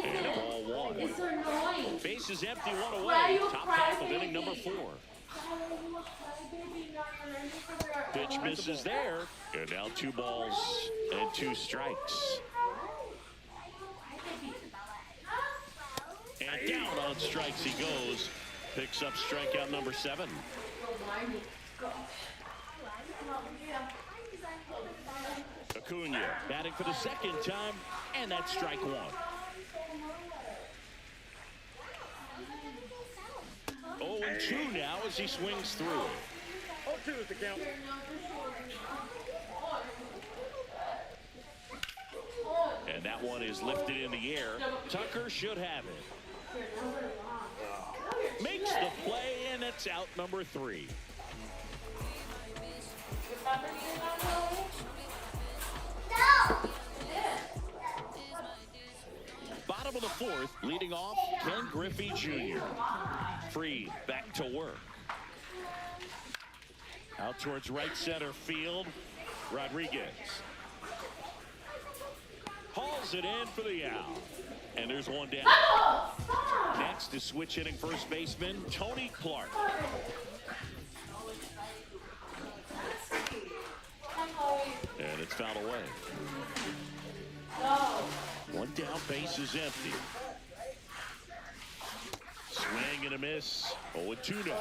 And ball one. It's annoying. Base is empty, one Why are away. you Top half of crying? inning number 4. Pitch misses there. And now 2 balls and 2 strikes. And down on strikes he goes. Picks up strikeout number 7. Acuna batting for the second time, and that's strike 1. 0-2 now as he swings through. 0-2 is the count. And that one is lifted in the air. Tucker should have it. Makes the play, and it's out number 3. Bottom of the 4th, leading off, Ken Griffey Jr. Free, back to work. Out towards right center field, Rodriguez. Hauls it in for the out. And there's one down. Next is switch hitting first baseman, Tony Clark. And it's fouled away. One down, base is empty. Swing and a miss. 0-2 now.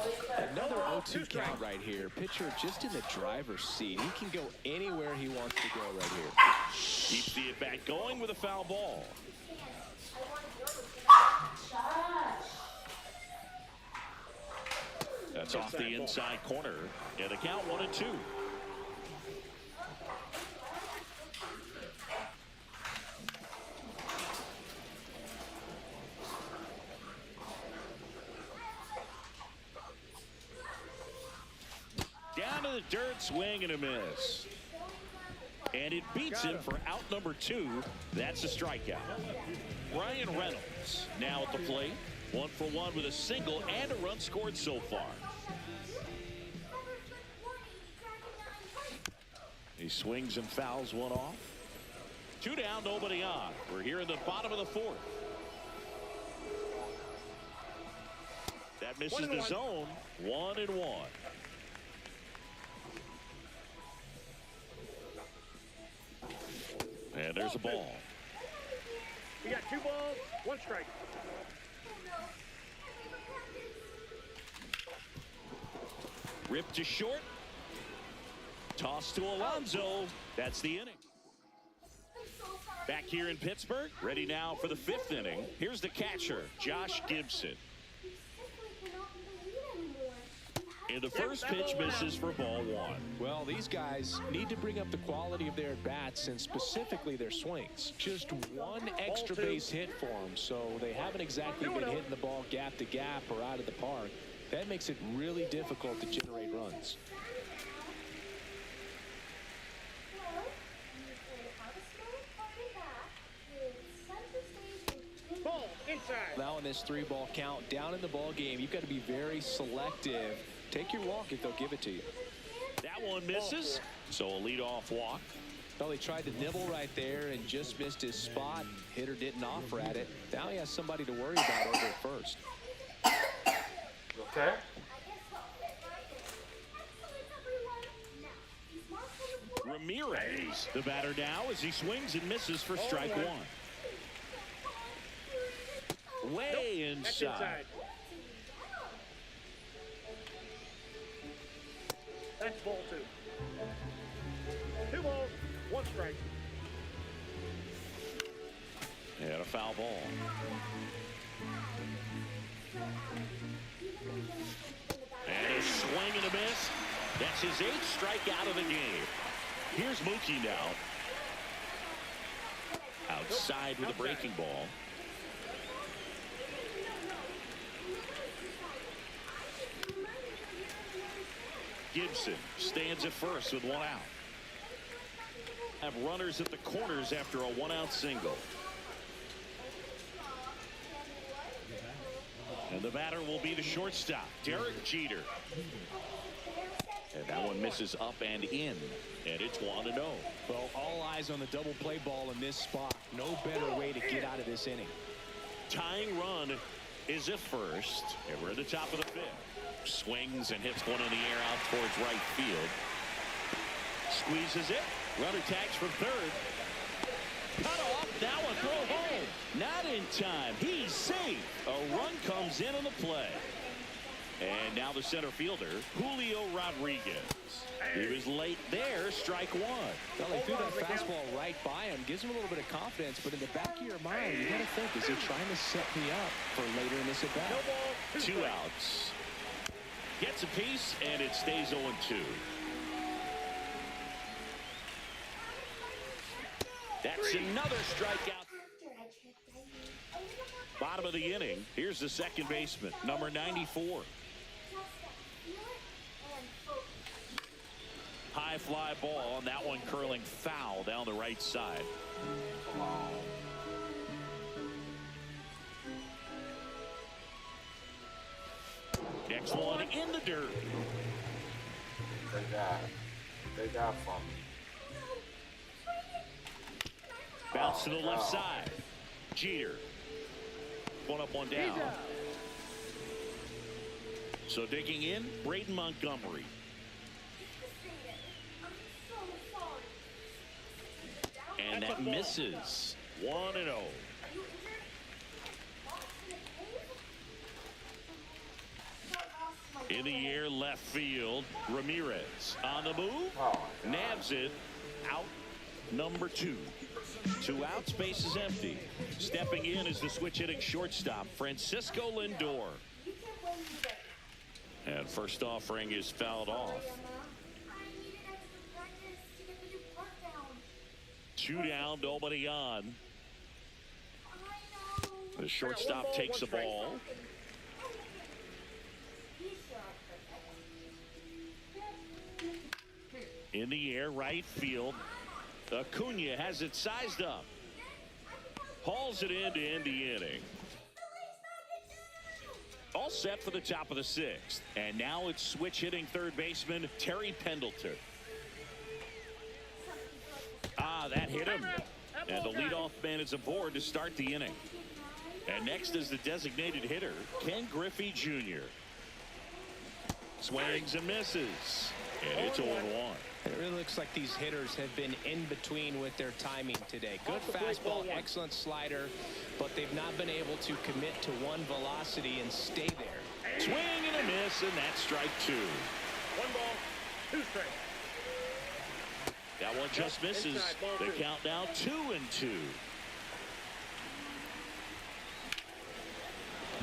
Another 0-2 count right here. Pitcher just in the driver's seat. He can go anywhere he wants to go right here. Keeps the at-bat going with a foul ball. That's off the inside corner. And the count 1-2. Down to the dirt, swing and a miss. And it beats him for out number 2. That's a strikeout. Ryan Reynolds now at the plate. 1 for 1 with a single and a run scored so far. He swings and fouls one off. 2 down, nobody on. We're here in the bottom of the 4th. That misses the zone. 1-1. And there's a ball. We got 2 balls, 1 strike. Ripped to short. Toss to Alonso. That's the inning. Back here in Pittsburgh, ready now for the 5th inning. Here's the catcher, Josh Gibson. And the first pitch misses for ball 1. Well, these guys need to bring up the quality of their bats and specifically their swings. Just 1 extra base hit for them, so they haven't exactly been hitting the ball gap to gap or out of the park. That makes it really difficult to generate runs. Ball inside. Now in this 3-ball count, down in the ball game, you've got to be very selective. Take your walk if they'll give it to you. That one misses, so a leadoff walk. Well, he tried to nibble right there and just missed his spot. Hitter didn't offer at it. Now he has somebody to worry about over at first. Okay. Ramirez, the batter now, as he swings and misses for strike 1. Way That's inside. inside. That's ball 2. 2 balls, 1 strike. And a foul ball. And a swing and a miss. That's his 8th strikeout of the game. Here's Mookie now. Outside with a breaking ball. Gibson stands at first with 1 out. Have runners at the corners after a 1-out single. And the batter will be the shortstop, Derek Jeter. And that one misses up and in. And it's 1-0. Well, all eyes on the double play ball in this spot. No better way to get out of this inning. Tying run is at first. And we're at the top of the 5th. Swings and hits one in the air out towards right field. Squeezes it. Runner tags from third. Cut off. That one throw home. Not in time. He's safe. A run comes in on the play. And now the center fielder, Julio Rodriguez. He was late there. Strike 1. Well, he threw that fastball right by him. Gives him a little bit of confidence. But in the back of your mind, you got to think, is he trying to set me up for later in this at-bat? 2 outs. Gets a piece, and it stays 0-2. That's another strikeout. Bottom of the inning. Here's the second baseman, number 94. High fly ball, and that one curling foul down the right side. Next one in the dirt. They got from me. Bounce to the left side. Jeter. One up, one down. So digging in, Braden Montgomery. And that misses. 1-0. In the air, left field. Ramirez on the move. Nabs it. Out number 2. 2 outs, base is empty. Stepping in is the switch hitting shortstop, Francisco Lindor. And first offering is fouled off. 2 down, nobody on. The shortstop takes the ball. In the air, right field. Acuna has it sized up. Hauls it in to end the inning. All set for the top of the 6th. And now it's switch hitting third baseman Terry Pendleton. That hit him. And the leadoff man is aboard to start the inning. And next is the designated hitter, Ken Griffey Jr. Swings and misses. And it's 0-1. It really looks like these hitters have been in between with their timing today. Good fastball, excellent slider, but they've not been able to commit to one velocity and stay there. Swing and a miss, and that's strike 2. 1 ball, 2 strikes. That one just misses. The count now 2-2.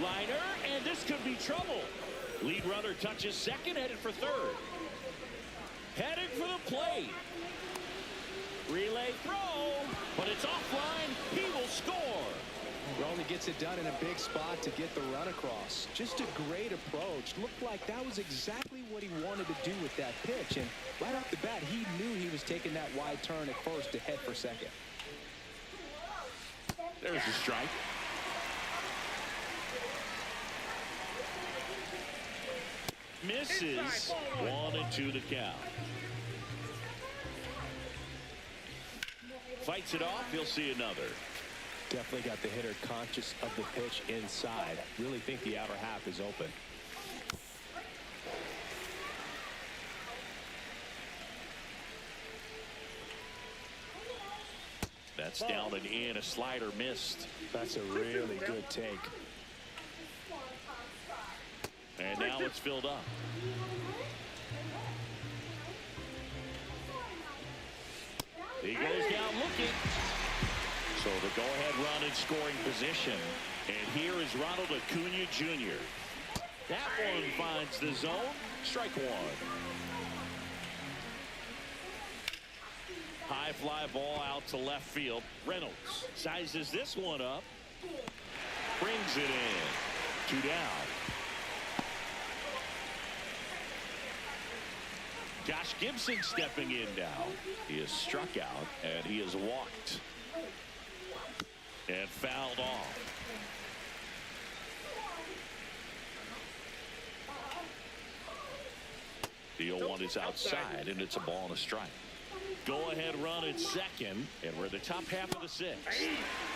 Liner, and this could be trouble. Lead runner touches second, headed for third. Headed for the plate. Relay throw, but it's offline. He will score. Rowley gets it done in a big spot to get the run across. Just a great approach. Looked like that was exactly what he wanted to do with that pitch. And right off the bat, he knew he was taking that wide turn at first to head for second. There's the strike. Misses. 1-2 to count. Fights it off. He'll see another. Definitely got the hitter conscious of the pitch inside. Really think the outer half is open. That's down and in. A slider missed. That's a really good take. And now it's filled up. He goes down looking. So the go-ahead run in scoring position. And here is Ronald Acuna Jr. That one finds the zone. Strike 1. High fly ball out to left field. Reynolds sizes this one up. Brings it in. 2 down. Josh Gibson stepping in now. He is struck out and he is walked and fouled off. The 0-1 is outside, and it's a ball and a strike. Go ahead run at second, and we're in the top half of the sixth.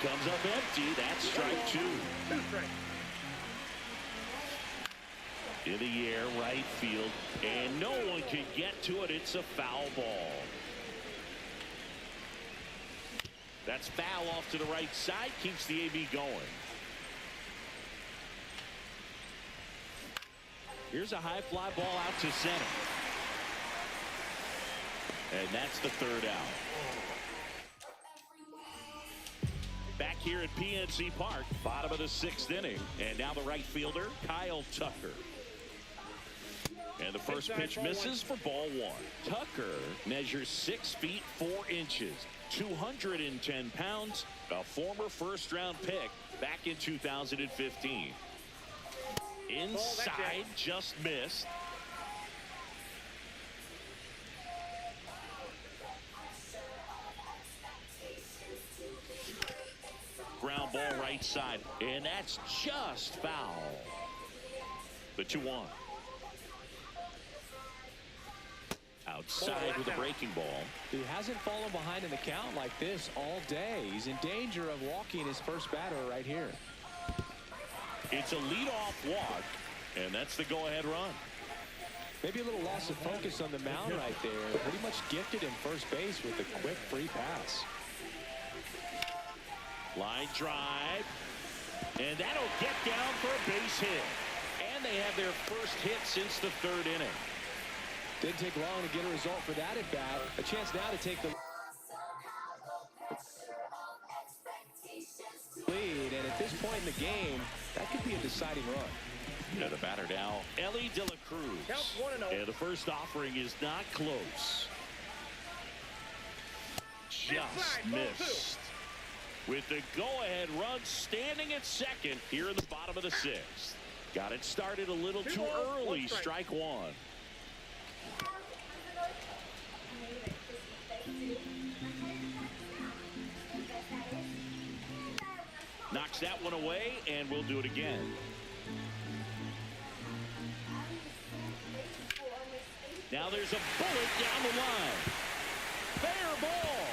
Comes up empty. That's strike two. In the air, right field, and no one can get to it. It's a foul ball. That's foul off to the right side. Keeps the AB going. Here's a high fly ball out to center. And that's the third out. Back here at PNC Park, bottom of the sixth inning. And now the right fielder, Kyle Tucker. And the first pitch misses for ball one. Tucker measures 6 feet 4 inches, 210 pounds, a former first-round pick back in 2015. Inside, just missed. Ground ball right side, and that's just foul. The 2-1. Outside with a breaking ball. He hasn't fallen behind in the count like this all day. He's in danger of walking his first batter right here. It's a leadoff walk, and that's the go-ahead run. Maybe a little loss of focus on the mound right there. Pretty much gifted him first base with a quick free pass. Line drive, and that'll get down for a base hit. And they have their first hit since the third inning. Didn't take long to get a result for that at bat. A chance now to take the lead, and at this point in the game, that could be a deciding run. Yeah, the batter now, Ellie De La Cruz. And the first offering is not close. Just missed. With the go-ahead run standing at second here in the bottom of the sixth. Got it started a little too early. Strike one. Knocks that one away, and we'll do it again. Now there's a bullet down the line. Fair ball.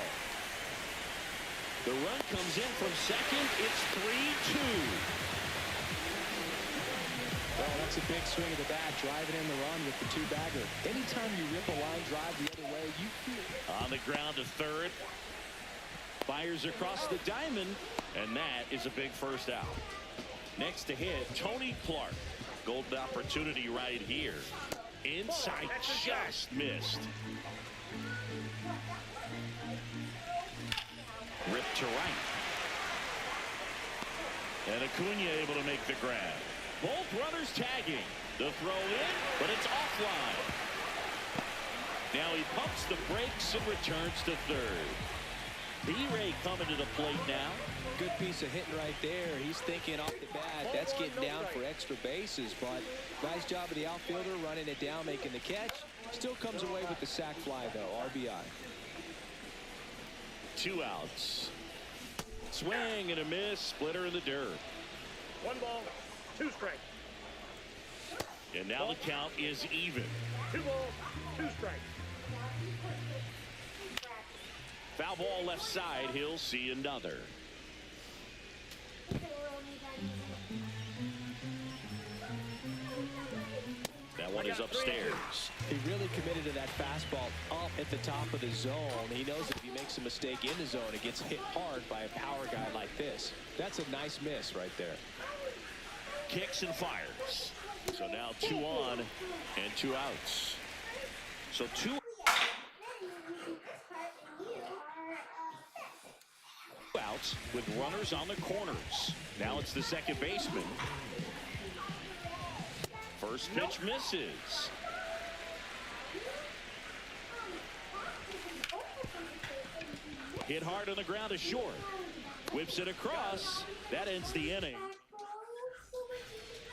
The run comes in from second. It's 3-2. Well, that's a big swing of the bat, driving in the run with the two-bagger. Anytime you rip a line drive the other way, you feel. On the ground to third. Fires across the diamond, and that is a big first out. Next to hit, Tony Clark. Golden opportunity right here. Inside, just missed. Ripped to right. And Acuna able to make the grab. Both runners tagging. The throw in, but it's offline. Now he pumps the brakes and returns to third. B-Ray coming to the plate now. Good piece of hitting right there. He's thinking off the bat, that's getting down for extra bases, but nice job of the outfielder running it down, making the catch. Still comes away with the sac fly, though, RBI. 2 outs. Swing and a miss, splitter in the dirt. 1 ball, 2 strikes. And now the count is even. 2 balls, 2 strikes. Foul ball left side, he'll see another. That one is upstairs. He really committed to that fastball up at the top of the zone. He knows if he makes a mistake in the zone, it gets hit hard by a power guy like this. That's a nice miss right there. Kicks and fires. So now 2 on and 2 outs. So 2 outs with runners on the corners. Now it's the second baseman. First pitch misses. Hit hard on the ground to short. Whips it across. That ends the inning.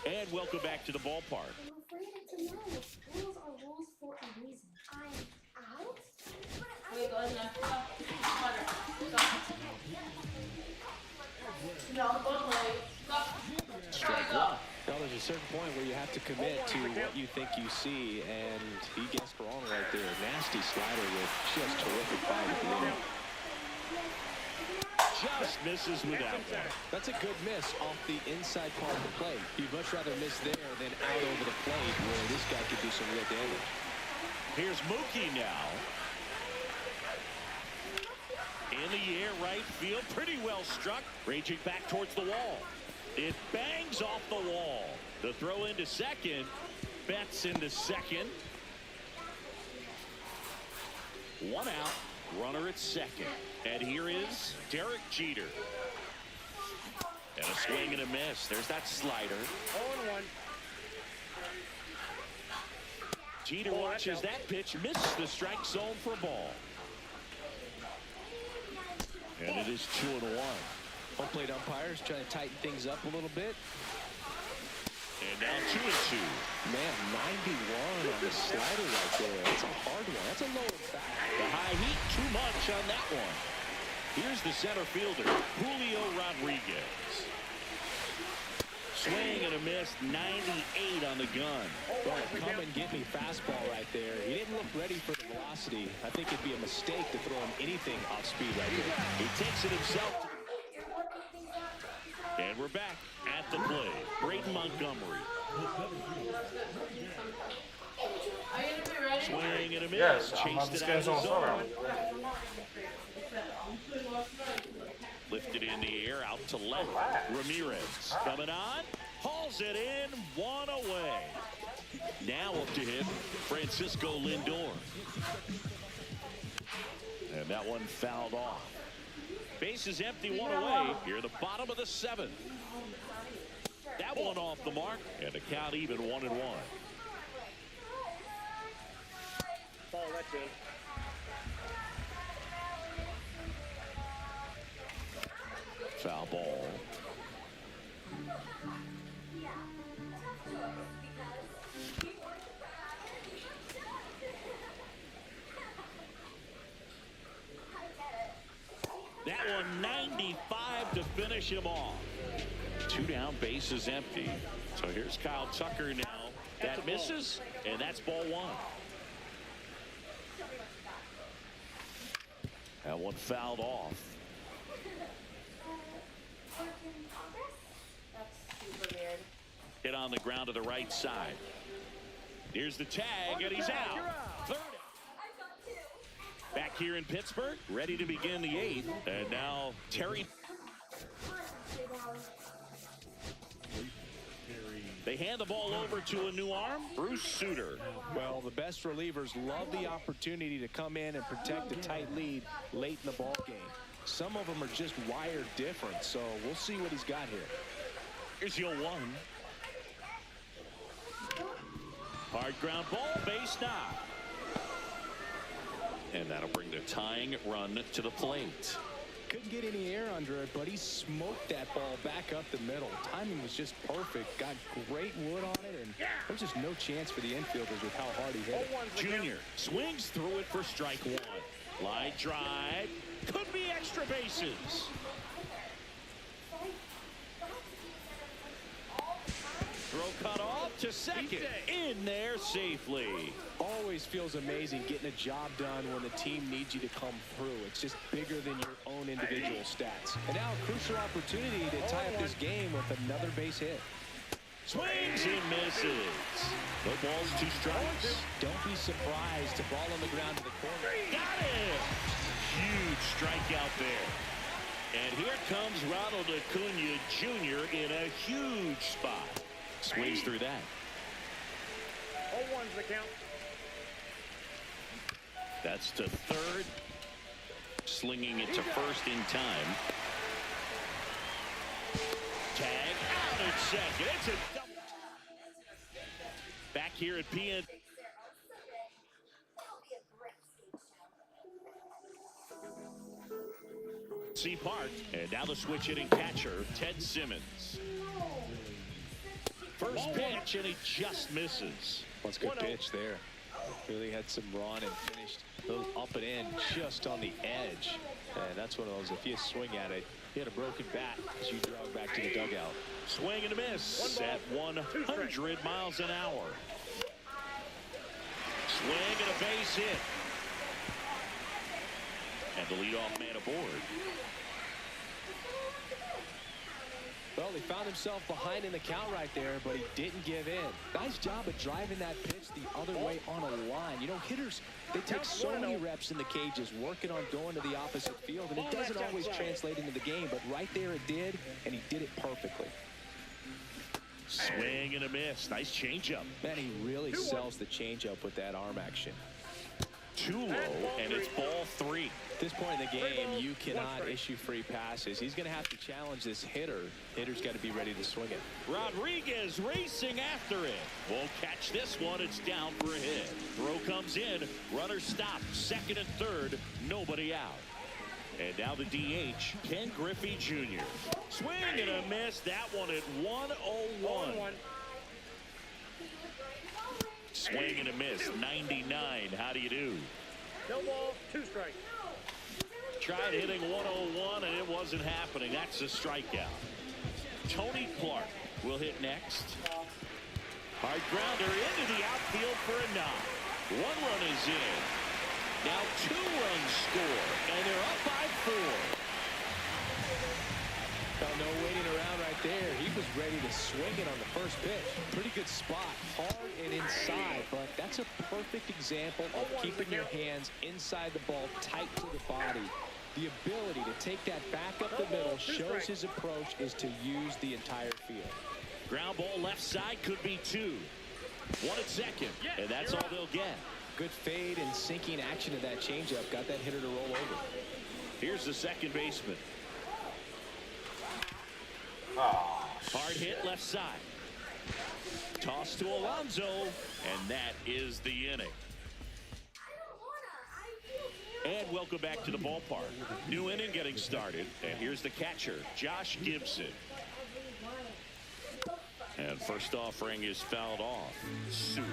And welcome back to the ballpark. I'm afraid to know. Rules are rules for a reason. I'm out? Strike one. Well, there's a certain point where you have to commit to what you think you see, and he guessed wrong right there. Nasty slider with just terrific bite at the end. Just misses with that one. That's a good miss off the inside part of the plate. You'd much rather miss there than out over the plate where this guy could do some real damage. Here's Mookie now. In the air, right field, pretty well struck. Raging back towards the wall. It bangs off the wall. The throw into second. Betts into second. One out. Runner at second. And here is Derek Jeter. And a swing and a miss. There's that slider. 0-1. Jeter watches that pitch. Misses the strike zone for a ball. And it is 2-1. Home plate umpires trying to tighten things up a little bit. And now 2-2. Man, 91 on the slider right there. That's a hard one. That's a lower back. The high heat, too much on that one. Here's the center fielder, Julio Rodriguez. Swing and a miss, 98 on the gun. Well, come and get me fastball right there. He didn't look ready for the velocity. I think it'd be a mistake to throw him anything off speed right there. He takes it himself. And we're back at the plate. Braden Montgomery. Swing and a miss. Yes, I'm Chased just it out getting of some the zone. around. Lifted in the air, out to left. Ramirez coming on. Hauls it in, one away. Now up to him, Francisco Lindor. And that one fouled off. Base is empty, one away. Here at the bottom of the seventh. That one off the mark, and the count even 1-1. Ball, that's in. Foul ball. That one 95 to finish him off. 2 down, base is empty. So here's Kyle Tucker now. That misses, and that's ball 1. That one fouled off. Hit on the ground to the right side. Here's the tag, and he's out. Third out. Back here in Pittsburgh, ready to begin the 8th. And now Terry. They hand the ball over to a new arm, Bruce Sutter. Well, the best relievers love the opportunity to come in and protect a tight lead late in the ball game. Some of them are just wired different, so we'll see what he's got here. Here's your 1. Hard ground ball, base knock. And that'll bring the tying run to the plate. Couldn't get any air under it, but he smoked that ball back up the middle. Timing was just perfect. Got great wood on it, and there was just no chance for the infielders with how hard he hit it. Junior swings through it for strike 1. Line drive. Could be extra bases. Throw cut off to second. In there safely. Always feels amazing getting a job done when the team needs you to come through. It's just bigger than your own individual stats. And now a crucial opportunity to tie up this game with another base hit. Swings and misses. No balls, 2 strikes. Don't be surprised to ball on the ground to the corner. Got it. Huge strikeout there. And here comes Ronald Acuna Jr. in a huge spot. Swings through that. 0-1's the count. That's to third. Slinging it to first in time. Tag out at second. It's a double. Back here at PN. Park. And now the switch hitting catcher, Ted Simmons. First First pitch, and he just misses. That's a good pitch there. Really had some run and finished a little up and in just on the edge. And that's one of those, if you swing at it, you had a broken bat as you jog back to the dugout. Swing and a miss at 100 miles an hour. Swing and a base hit. And the leadoff man aboard. Well, he found himself behind in the count right there, but he didn't give in. Nice job of driving that pitch the other way on a line. You know, hitters, they take so many reps in the cages working on going to the opposite field, and it doesn't always translate into the game, but right there it did, and he did it perfectly. Swing and a miss. Nice changeup. Man, he really sells the changeup with that arm action. Too low, and it's ball 3. At this point in the game, you cannot issue free passes. He's going to have to challenge this hitter. Hitter's got to be ready to swing it. Rodriguez racing after it. Won't catch this one. It's down for a hit. Throw comes in. Runner stopped. Second and third. Nobody out. And now the DH, Ken Griffey Jr. Swing and a miss. That one at 101. Swing and a miss. 99. How do you do? No ball, 2 strikes. Tried hitting 101 and it wasn't happening. That's a strikeout. Tony Clark will hit next. Hard grounder into the outfield for a knock. 1 run is in. Now 2 runs score, and they're up by 4. Well, no waiting around right there. He was ready to swing it on the first pitch. Pretty good spot, hard and inside, but that's a perfect example of keeping your hands inside the ball tight to the body. The ability to take that back up the middle shows his approach is to use the entire field. Ground ball left side could be 2. 1 at second, and that's all they'll get. Good fade and sinking action of that changeup got that hitter to roll over. Here's the second baseman. Hard hit left side. Toss to Alonso, and that is the inning. And welcome back to the ballpark. New inning getting started, and here's the catcher, Josh Gibson. And first offering is fouled off. Sooner.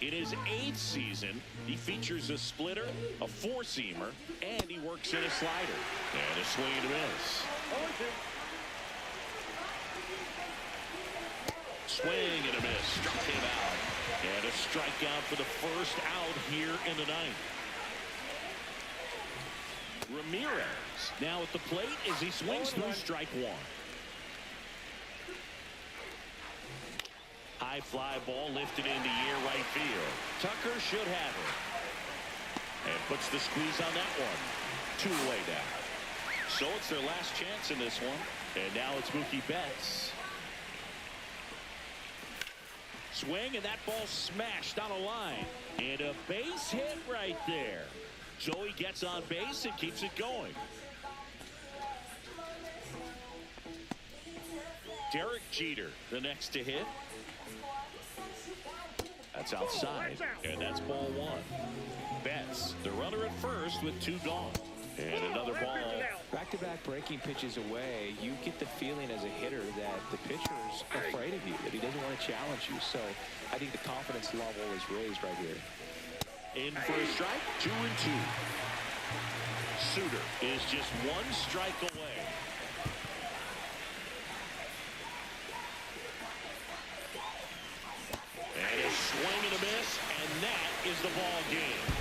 In his 8th season, he features a splitter, a 4-seamer, and he works in a slider. And a swing and a miss. Swing and a miss. Struck him out. And a strikeout for the first out here in the 9th. Ramirez now at the plate as he swings through strike 1. High fly ball lifted into near right field. Tucker should have it. And puts the squeeze on that one. 2 away down. So it's their last chance in this one. And now it's Mookie Betts. Swing, and that ball smashed on a line. And a base hit right there. So he gets on base and keeps it going. Derek Jeter, the next to hit. That's outside, and that's ball 1. Betts, the runner at first with 2 gone. And another ball. Back-to-back breaking pitches away, you get the feeling as a hitter that the pitcher's afraid of you, that he doesn't want to challenge you. So I think the confidence level is raised right here. In for a strike, 2 and 2. Suter is just 1 strike away. And a swing and a miss, and that is the ball game.